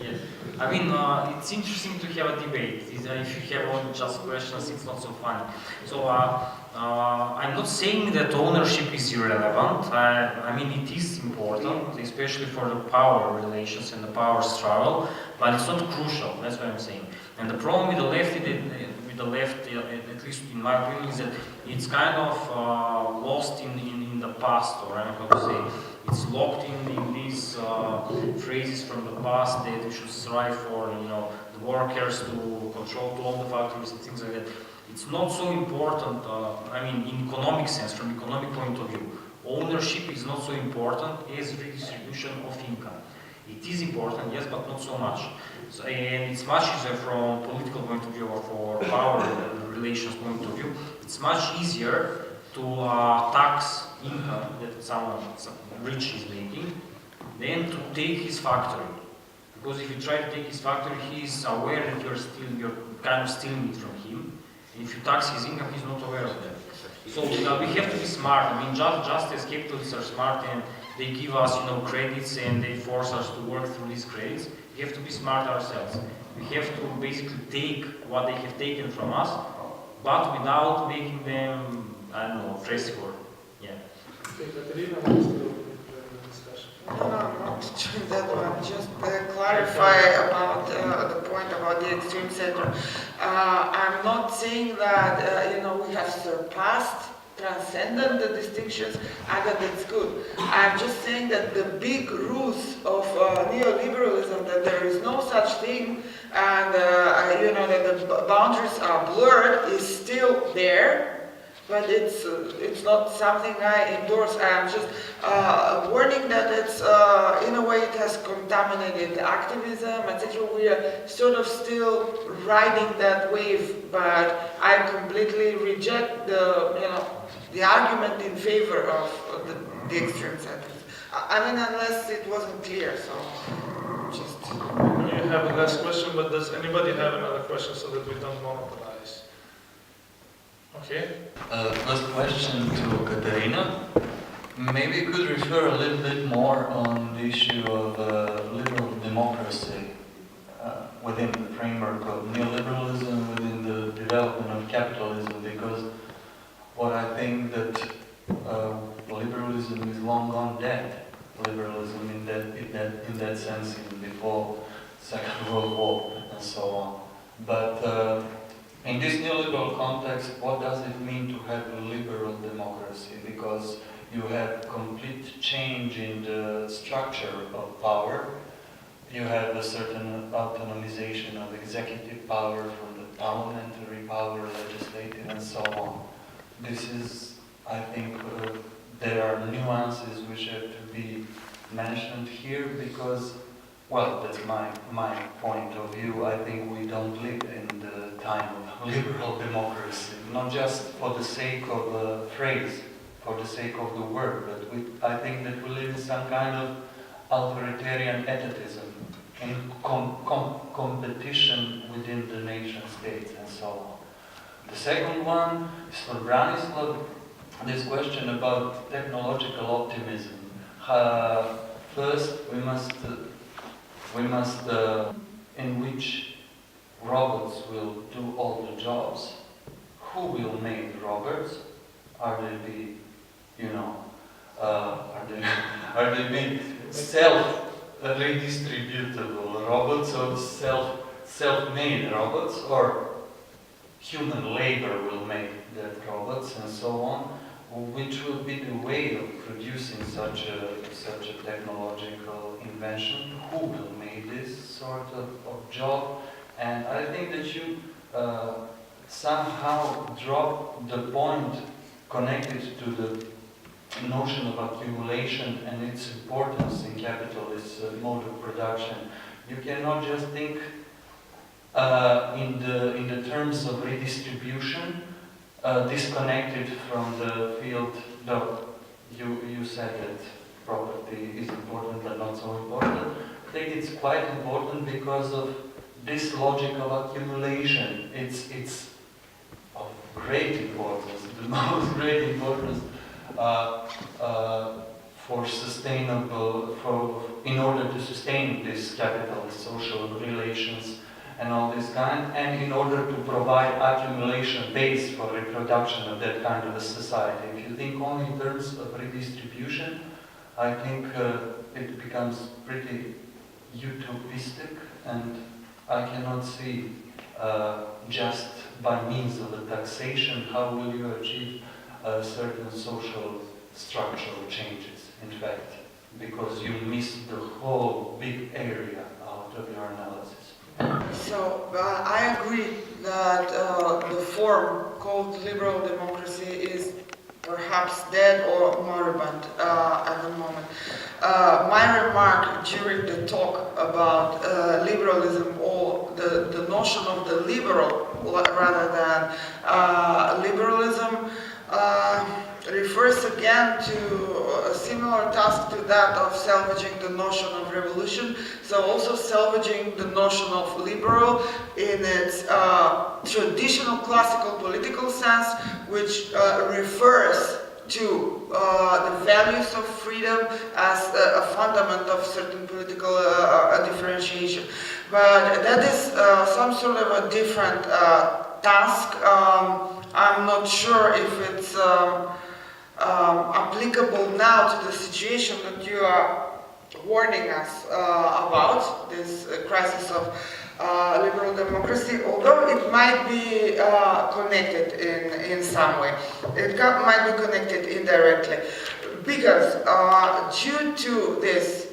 Yes. I mean, it's interesting to have a debate. If you have only just questions, it's not so funny. So, I'm not saying that ownership is irrelevant. I mean, it is important, especially for the power relations and the power struggle, but it's not crucial. That's what I'm saying. And the problem with the left, at least in my opinion, is that it's kind of lost in the past, or I don't know how to say. It's locked in these phrases from the past that we should strive for, the workers to control to all the factories and things like that. It's not so important, I mean, in economic sense, from economic point of view. Ownership is not so important as redistribution of income. It is important, yes, but not so much. So, and it's much easier from political point of view or for power relations point of view. It's much easier to tax income that some rich is making than to take his factory. Because if you try to take his factory, he is aware that you're kind of stealing it from him. And if you tax his income, he's not aware of that. So we have to be smart. I mean, just as capitalists are smart and they give us, credits and they force us to work through these credits, we have to be smart ourselves. We have to basically take what they have taken from us, but without making them, I don't know, fresco. Yeah. Okay, Katerina wants to open the discussion. No, not doing that one. Just clarify about the point about the extreme center. I'm not saying that we have surpassed, transcended the distinctions, and that it's good. I'm just saying that the big ruse of neoliberalism, that there is no such thing, and that the boundaries are blurred, is still there. But it's not something I endorse. I'm just warning that it's in a way it has contaminated activism, etc. We are sort of still riding that wave, but I completely reject the argument in favor of the extreme centers. I mean, unless it wasn't clear. So just. You have a last question, but does anybody have another question so that we don't monopolize? Okay. First question to Katerina. Maybe you could refer a little bit more on the issue of liberal democracy within the framework of neoliberalism, within the development of capitalism, because what I think that liberalism is long gone dead. Liberalism in that sense, even before Second World War and so on. But in this neoliberal context, what does it mean to have a liberal democracy? Because you have complete change in the structure of power. You have a certain autonomization of executive power from the parliamentary power, legislative, and so on. This is, I think, there are nuances which have to be mentioned here because, well, that's my point of view. I think we don't live in the time of liberal democracy, not just for the sake of a phrase, for the sake of the word, but I think that we live in some kind of authoritarian etatism, in competition within the nation states and so on. The second one is for Branislav, this question about technological optimism. First, we must in which robots will do all the jobs. Who will make robots? Are they are they made self-redistributable robots or self-made robots, or human labor will make that robots and so on? Which will be the way of producing such a technological invention? Who will make this sort of job? And I think that you somehow drop the point connected to the notion of accumulation and its importance in capitalist mode of production. You cannot just think in the terms of redistribution, disconnected from the field. Though you said that property is important but not so important. I think it's quite important because of this logic of accumulation. It's of great importance, the most great importance for sustainable, in order to sustain this capitalist social relations and all this kind, and in order to provide accumulation base for reproduction of that kind of a society. If you think only in terms of redistribution, I think it becomes pretty utopistic, and I cannot see just by means of a taxation how will you achieve certain social structural changes, in fact, because you miss the whole big area out of your analysis. So I agree that the form called liberal democracy is perhaps dead or moribund at the moment. My remark during the talk about liberalism, or the notion of the liberal rather than liberalism, refers again to a similar task to that of salvaging the notion of revolution, so also salvaging the notion of liberal in its traditional classical political sense, which refers to the values of freedom as a fundament of certain political differentiation. But that is some sort of a different task. I'm not sure if it's applicable now to the situation that you are warning us about, this crisis of liberal democracy, although it might be connected in some way. It might be connected indirectly, because due to this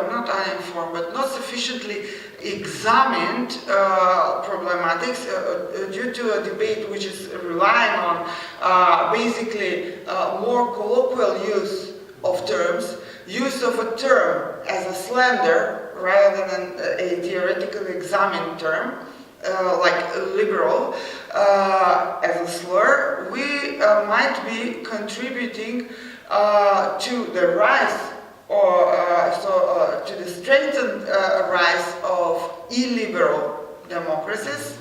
not uninformed, but not sufficiently examined problematics, due to a debate which is relying on basically more colloquial use of terms, use of a term as a slander rather than a theoretically examined term, like liberal, as a slur, we might be contributing to the rise, or to the strengthened rise of illiberal democracies,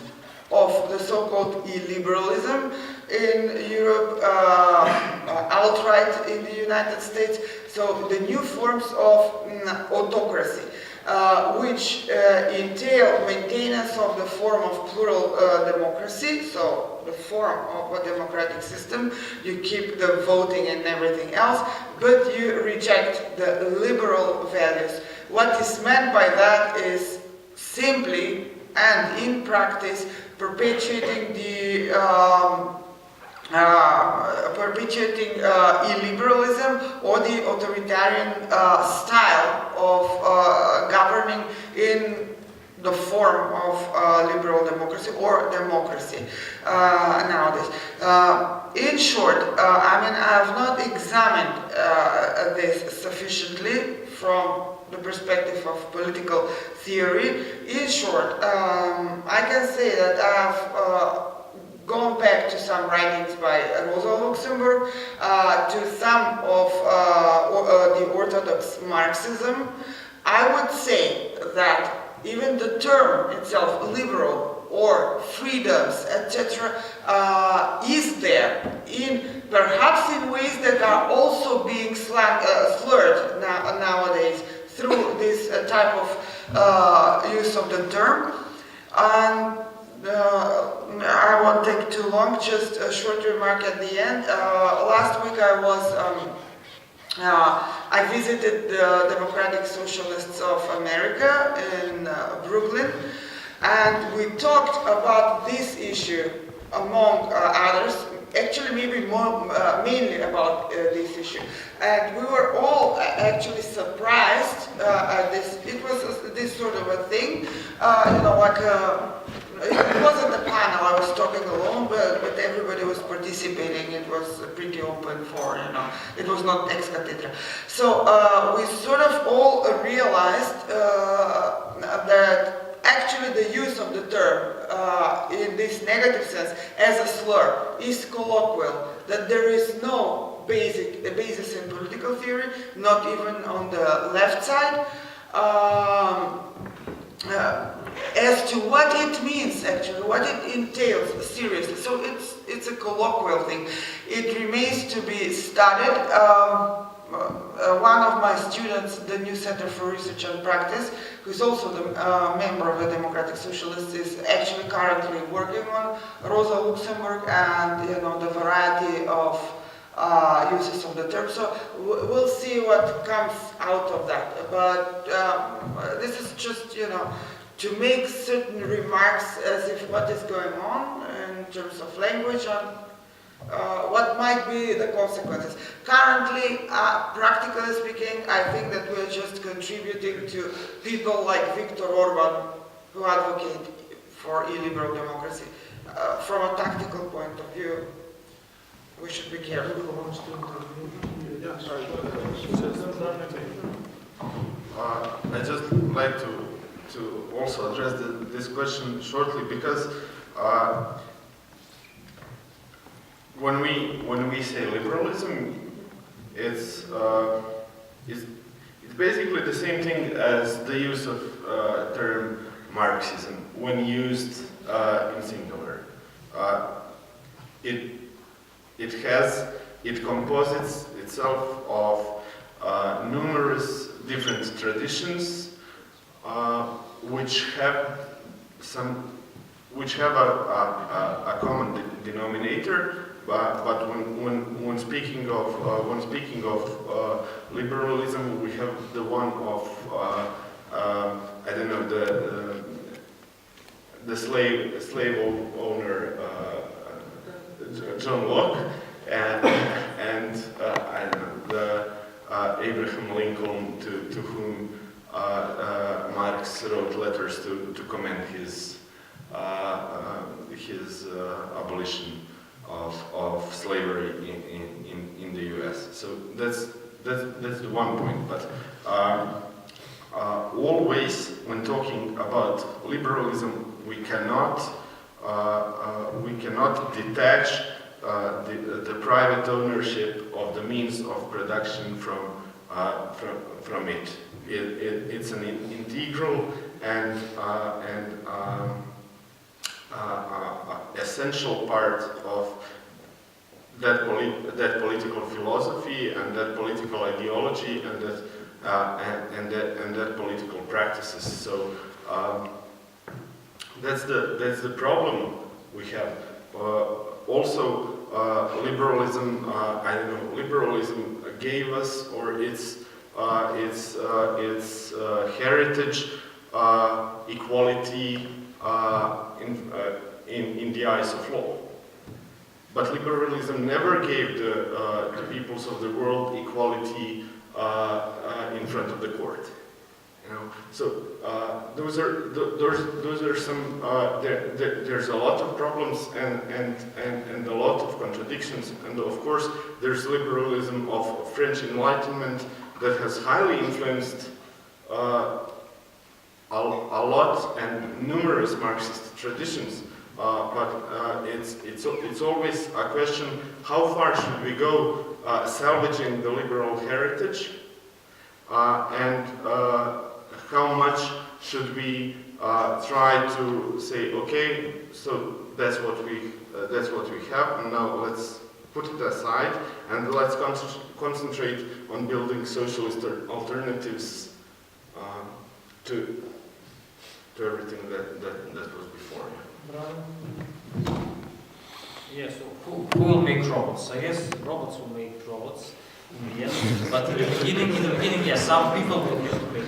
of the so-called illiberalism in Europe, outright in the United States. So the new forms of autocracy, which entail maintenance of the form of plural democracy, so the form of a democratic system, you keep the voting and everything else, but you reject the liberal values. What is meant by that is simply, and in practice, perpetuating the illiberalism or the authoritarian style of governing in the form of liberal democracy or democracy nowadays. In short, I have not examined this sufficiently from the perspective of political theory. In short, I can say that I have gone back to some writings by Rosa Luxemburg, to some of the orthodox Marxism. I would say that even the term itself, liberal or freedoms, etc., is there, perhaps in ways that are also being slurred nowadays through this type of use of the term. And I won't take too long, just a short remark at the end. Last week I visited the Democratic Socialists of America in Brooklyn, and we talked about this issue among others, actually maybe mainly about this issue. And we were all actually surprised at this. It was this sort of a thing, it wasn't a panel, I was talking alone, but everybody was participating. It was pretty open for, it was not ex cathedra. So we sort of all realized that actually the use of the term in this negative sense as a slur is colloquial, that there is no basis in political theory, not even on the left side, as to what it means actually, what it entails seriously. So it's a colloquial thing. It remains to to be studied. One of my students, the New Center for Research and Practice, who is also the member of the Democratic Socialists, is actually currently working on Rosa Luxemburg and the variety of uses of the term. So we'll see what comes out of that. But this is just to make certain remarks as if what is going on in terms of language and what might be the consequences. Currently, practically speaking, I think that we're just contributing to people like Viktor Orban, who advocate for illiberal democracy. From a tactical point of view, we should be careful. I just like to also address this question shortly, because when we say liberalism, it's basically the same thing as the use of term Marxism when used in singular. It composites itself of numerous different traditions which have a common denominator. But when speaking of liberalism, we have the one of the slave owner John Locke, and the Abraham Lincoln, to whom Marx wrote letters to commend his abolition of slavery in the U.S. So that's the one point. But always, when talking about liberalism, we cannot detach the private ownership of the means of production from it. It's an integral and essential part of that political philosophy and that political ideology and that political practices. So that's the problem we have. Also, liberalism. Liberalism gave us, or its heritage, equality in the eyes of law. But liberalism never gave the peoples of the world equality in front of the court. So those are some. There's a lot of problems and a lot of contradictions, and of course there's liberalism of French Enlightenment that has highly influenced a lot and numerous Marxist traditions. But it's always a question: how far should we go salvaging the liberal heritage, and how much should we try to say, okay, so that's what we have, and now let's put it aside and let's concentrate on building socialist alternatives to everything that was before. Yeah, so who will make robots? I guess robots will make robots in the end. But in the beginning, yes, some people will have to make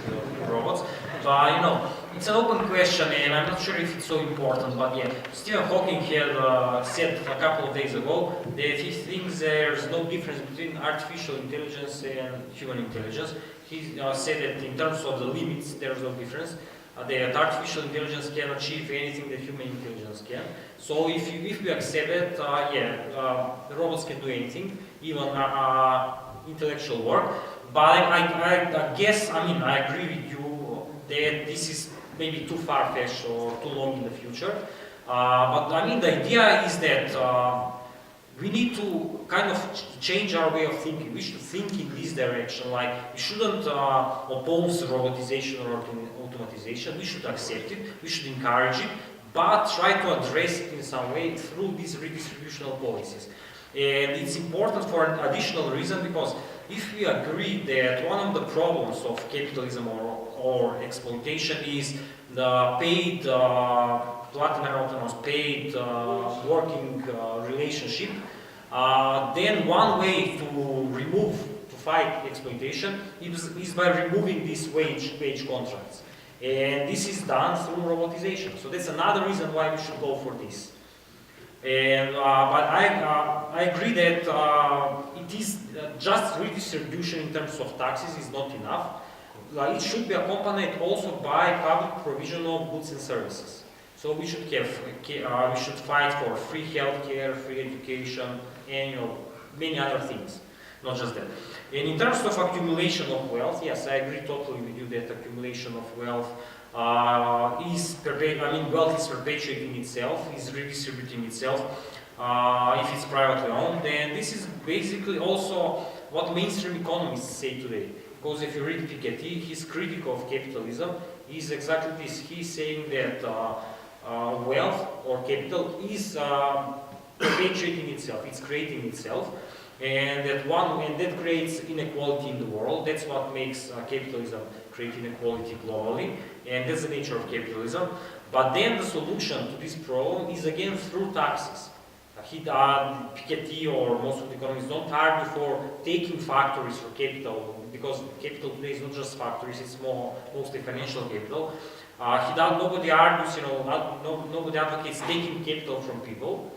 robots. But it's an open question, and I'm not sure if it's so important. But yeah, Stephen Hawking had said a couple of days ago that he thinks there's no difference between artificial intelligence and human intelligence. He said that in terms of the limits, there's no difference. That artificial intelligence can achieve anything that human intelligence can. So if we accept it, the robots can do anything, even intellectual work. But I guess, I agree with you that this is maybe too far-fetched or too long in the future. But the idea is that we need to kind of change our way of thinking. We should think in this direction. Like, we shouldn't oppose robotization or automatization. We should accept it. We should encourage it, but try to address it in some way through these redistributional policies. And it's important for an additional reason, because if we agree that one of the problems of capitalism or exploitation is the paid, Latin American paid working relationship, then one way to fight exploitation is by removing these wage contracts. And this is done through robotization. So that's another reason why we should go for this. And but I agree that it is just redistribution in terms of taxes is not enough. It should be accompanied also by public provision of goods and services. So we should have we should fight for free healthcare, free education, and many other things, not just that. And in terms of accumulation of wealth, yes, I agree totally with you that accumulation of wealth wealth is perpetuating itself, is redistributing itself. If it's privately owned, then this is basically also what mainstream economists say today. Because if you read Piketty, his critique of capitalism is exactly this. He's saying that wealth or capital is perpetuating itself, it's creating itself, and that creates inequality in the world. That's what makes capitalism create inequality globally, and that's the nature of capitalism. But then the solution to this problem is again through taxes. Piketty or most of the economists don't argue for taking factories for capital, because capital today is not just factories, it's mostly financial capital. Nobody argues, nobody advocates taking capital from people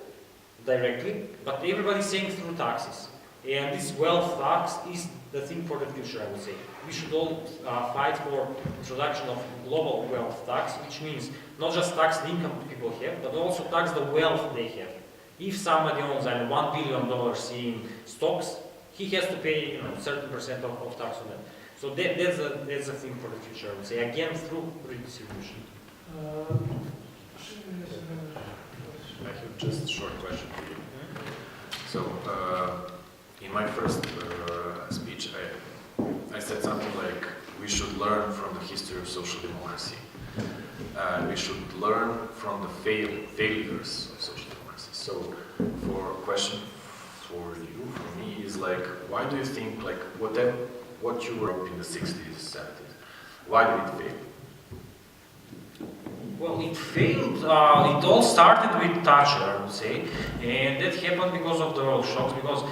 directly, but everybody's saying through taxes. And this wealth tax is the thing for the future, I would say. We should all fight for introduction of global wealth tax, which means not just tax the income people have, but also tax the wealth they have. If somebody owns $1 billion in stocks, he has to pay certain percent of tax on that. So that's a thing for the future, I would say, again through redistribution. I have just a short question for you. So, in my first speech, I said something like, we should learn from the history of social democracy. We should learn from the failures of social democracy. So, for a question for you, for me, is like, why do you think, like, what you were in the 60s, 70s, why did it fail? Well, it failed. It all started with Thatcher, I would say, and that happened because of the oil shocks. Because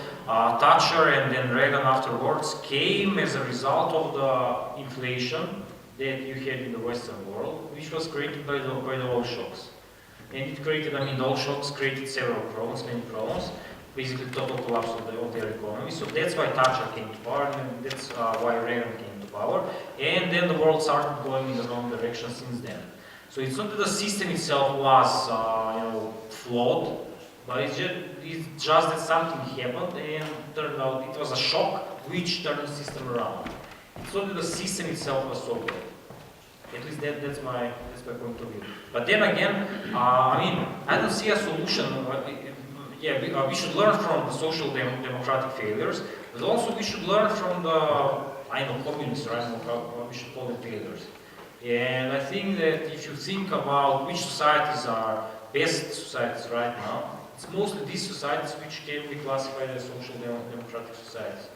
Thatcher and then Reagan afterwards came as a result of the inflation that you had in the Western world, which was created by the oil shocks. And it created, the oil shocks created several problems, many problems. Basically, total collapse of their economy. So that's why Thatcher came to power, and that's why Reagan came to power. And then the world started going in the wrong direction since then. So it's not that the system itself was, flawed, but it's just that something happened and turned out it was a shock which turned the system around. It's not that the system itself was so bad. At least that's my point of view. But then again, I don't see a solution. We should learn from the social democratic failures, but also we should learn from the communists, right? We should call them failures. And I think that if you think about which societies are best societies right now, it's mostly these societies which can be classified as social democratic societies.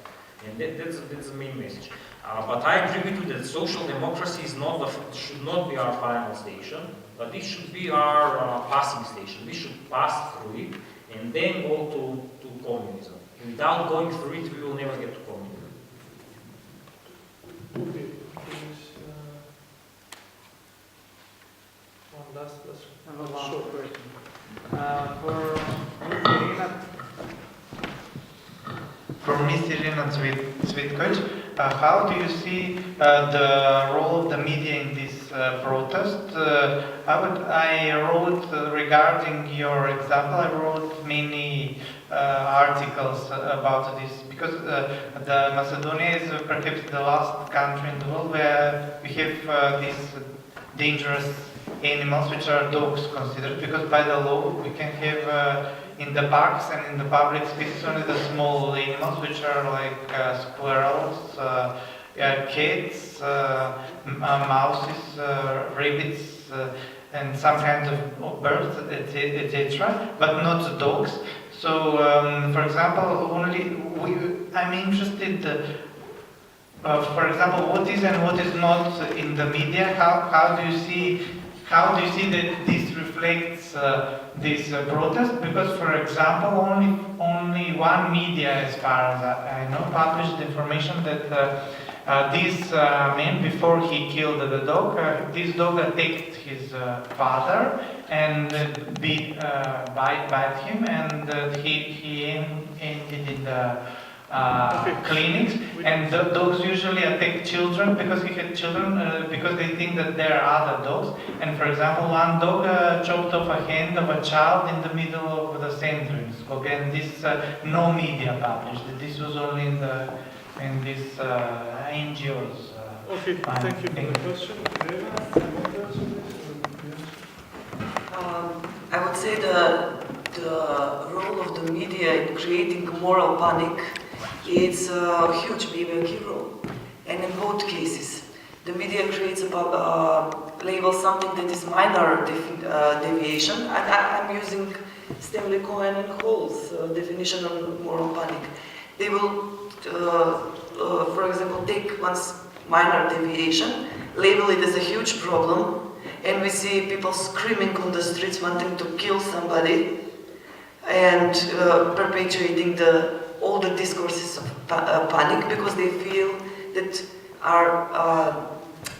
And that's the main message. But I agree with you that social democracy should not be our final station, but it should be our passing station. We should pass through it and then go to communism. And without going through it, we will never get to communism. Okay. One last question. Short question. For Ms. Irena Cvetkovic, how do you see the role of the media in this protest? I wrote regarding your example. I wrote many articles about this because the Macedonia is perhaps the last country in the world where we have these dangerous animals, which are dogs considered, because by the law we can have in the parks and in the public spaces only the small animals, which are like squirrels, cats, mouses, rabbits, and some kinds of birds, etc., but not dogs. So, for example, I'm interested, for example, what is and what is not in the media. How do you see that this reflects this protest? Because, for example, only one media, as far as I know, published information that this man, before he killed the dog, this dog attacked his father and bite him, and he ended in the clinics. And the dogs usually attack children because he had children, because they think that there are other dogs. And for example, one dog chopped off a hand of a child in the middle of the center in Skopje, and this no media published. This was only in this NGOs. Okay, thank you for the question. I would say the role of the media in creating moral panic is a huge, maybe a key role. And in both cases, the media creates label something that is minor deviation. And I'm using Stanley Cohen and Hall's definition on moral panic. They will, for example, take one's minor deviation, label it as a huge problem, and we see people screaming on the streets wanting to kill somebody and perpetuating all the discourses of panic because they feel that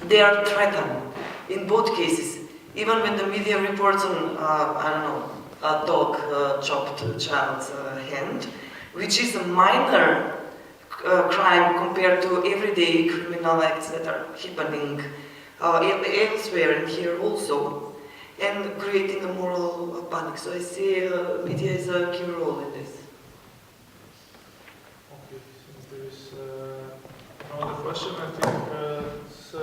they are threatened. In both cases, even when the media reports on, a dog chopped a child's hand, which is a minor crime compared to everyday criminal acts that are happening elsewhere and here also, and creating a moral panic. So I see media is a key role in this. Okay, since there is no other question, I think let's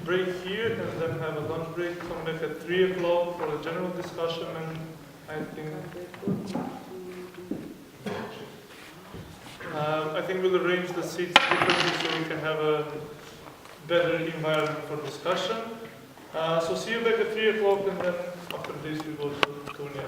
break here and then have a lunch break, come back at 3 o'clock for a general discussion, and I think we'll arrange the seats differently so we can have a better environment for discussion. So see you back at 3 o'clock, and then after this we go to Turnia.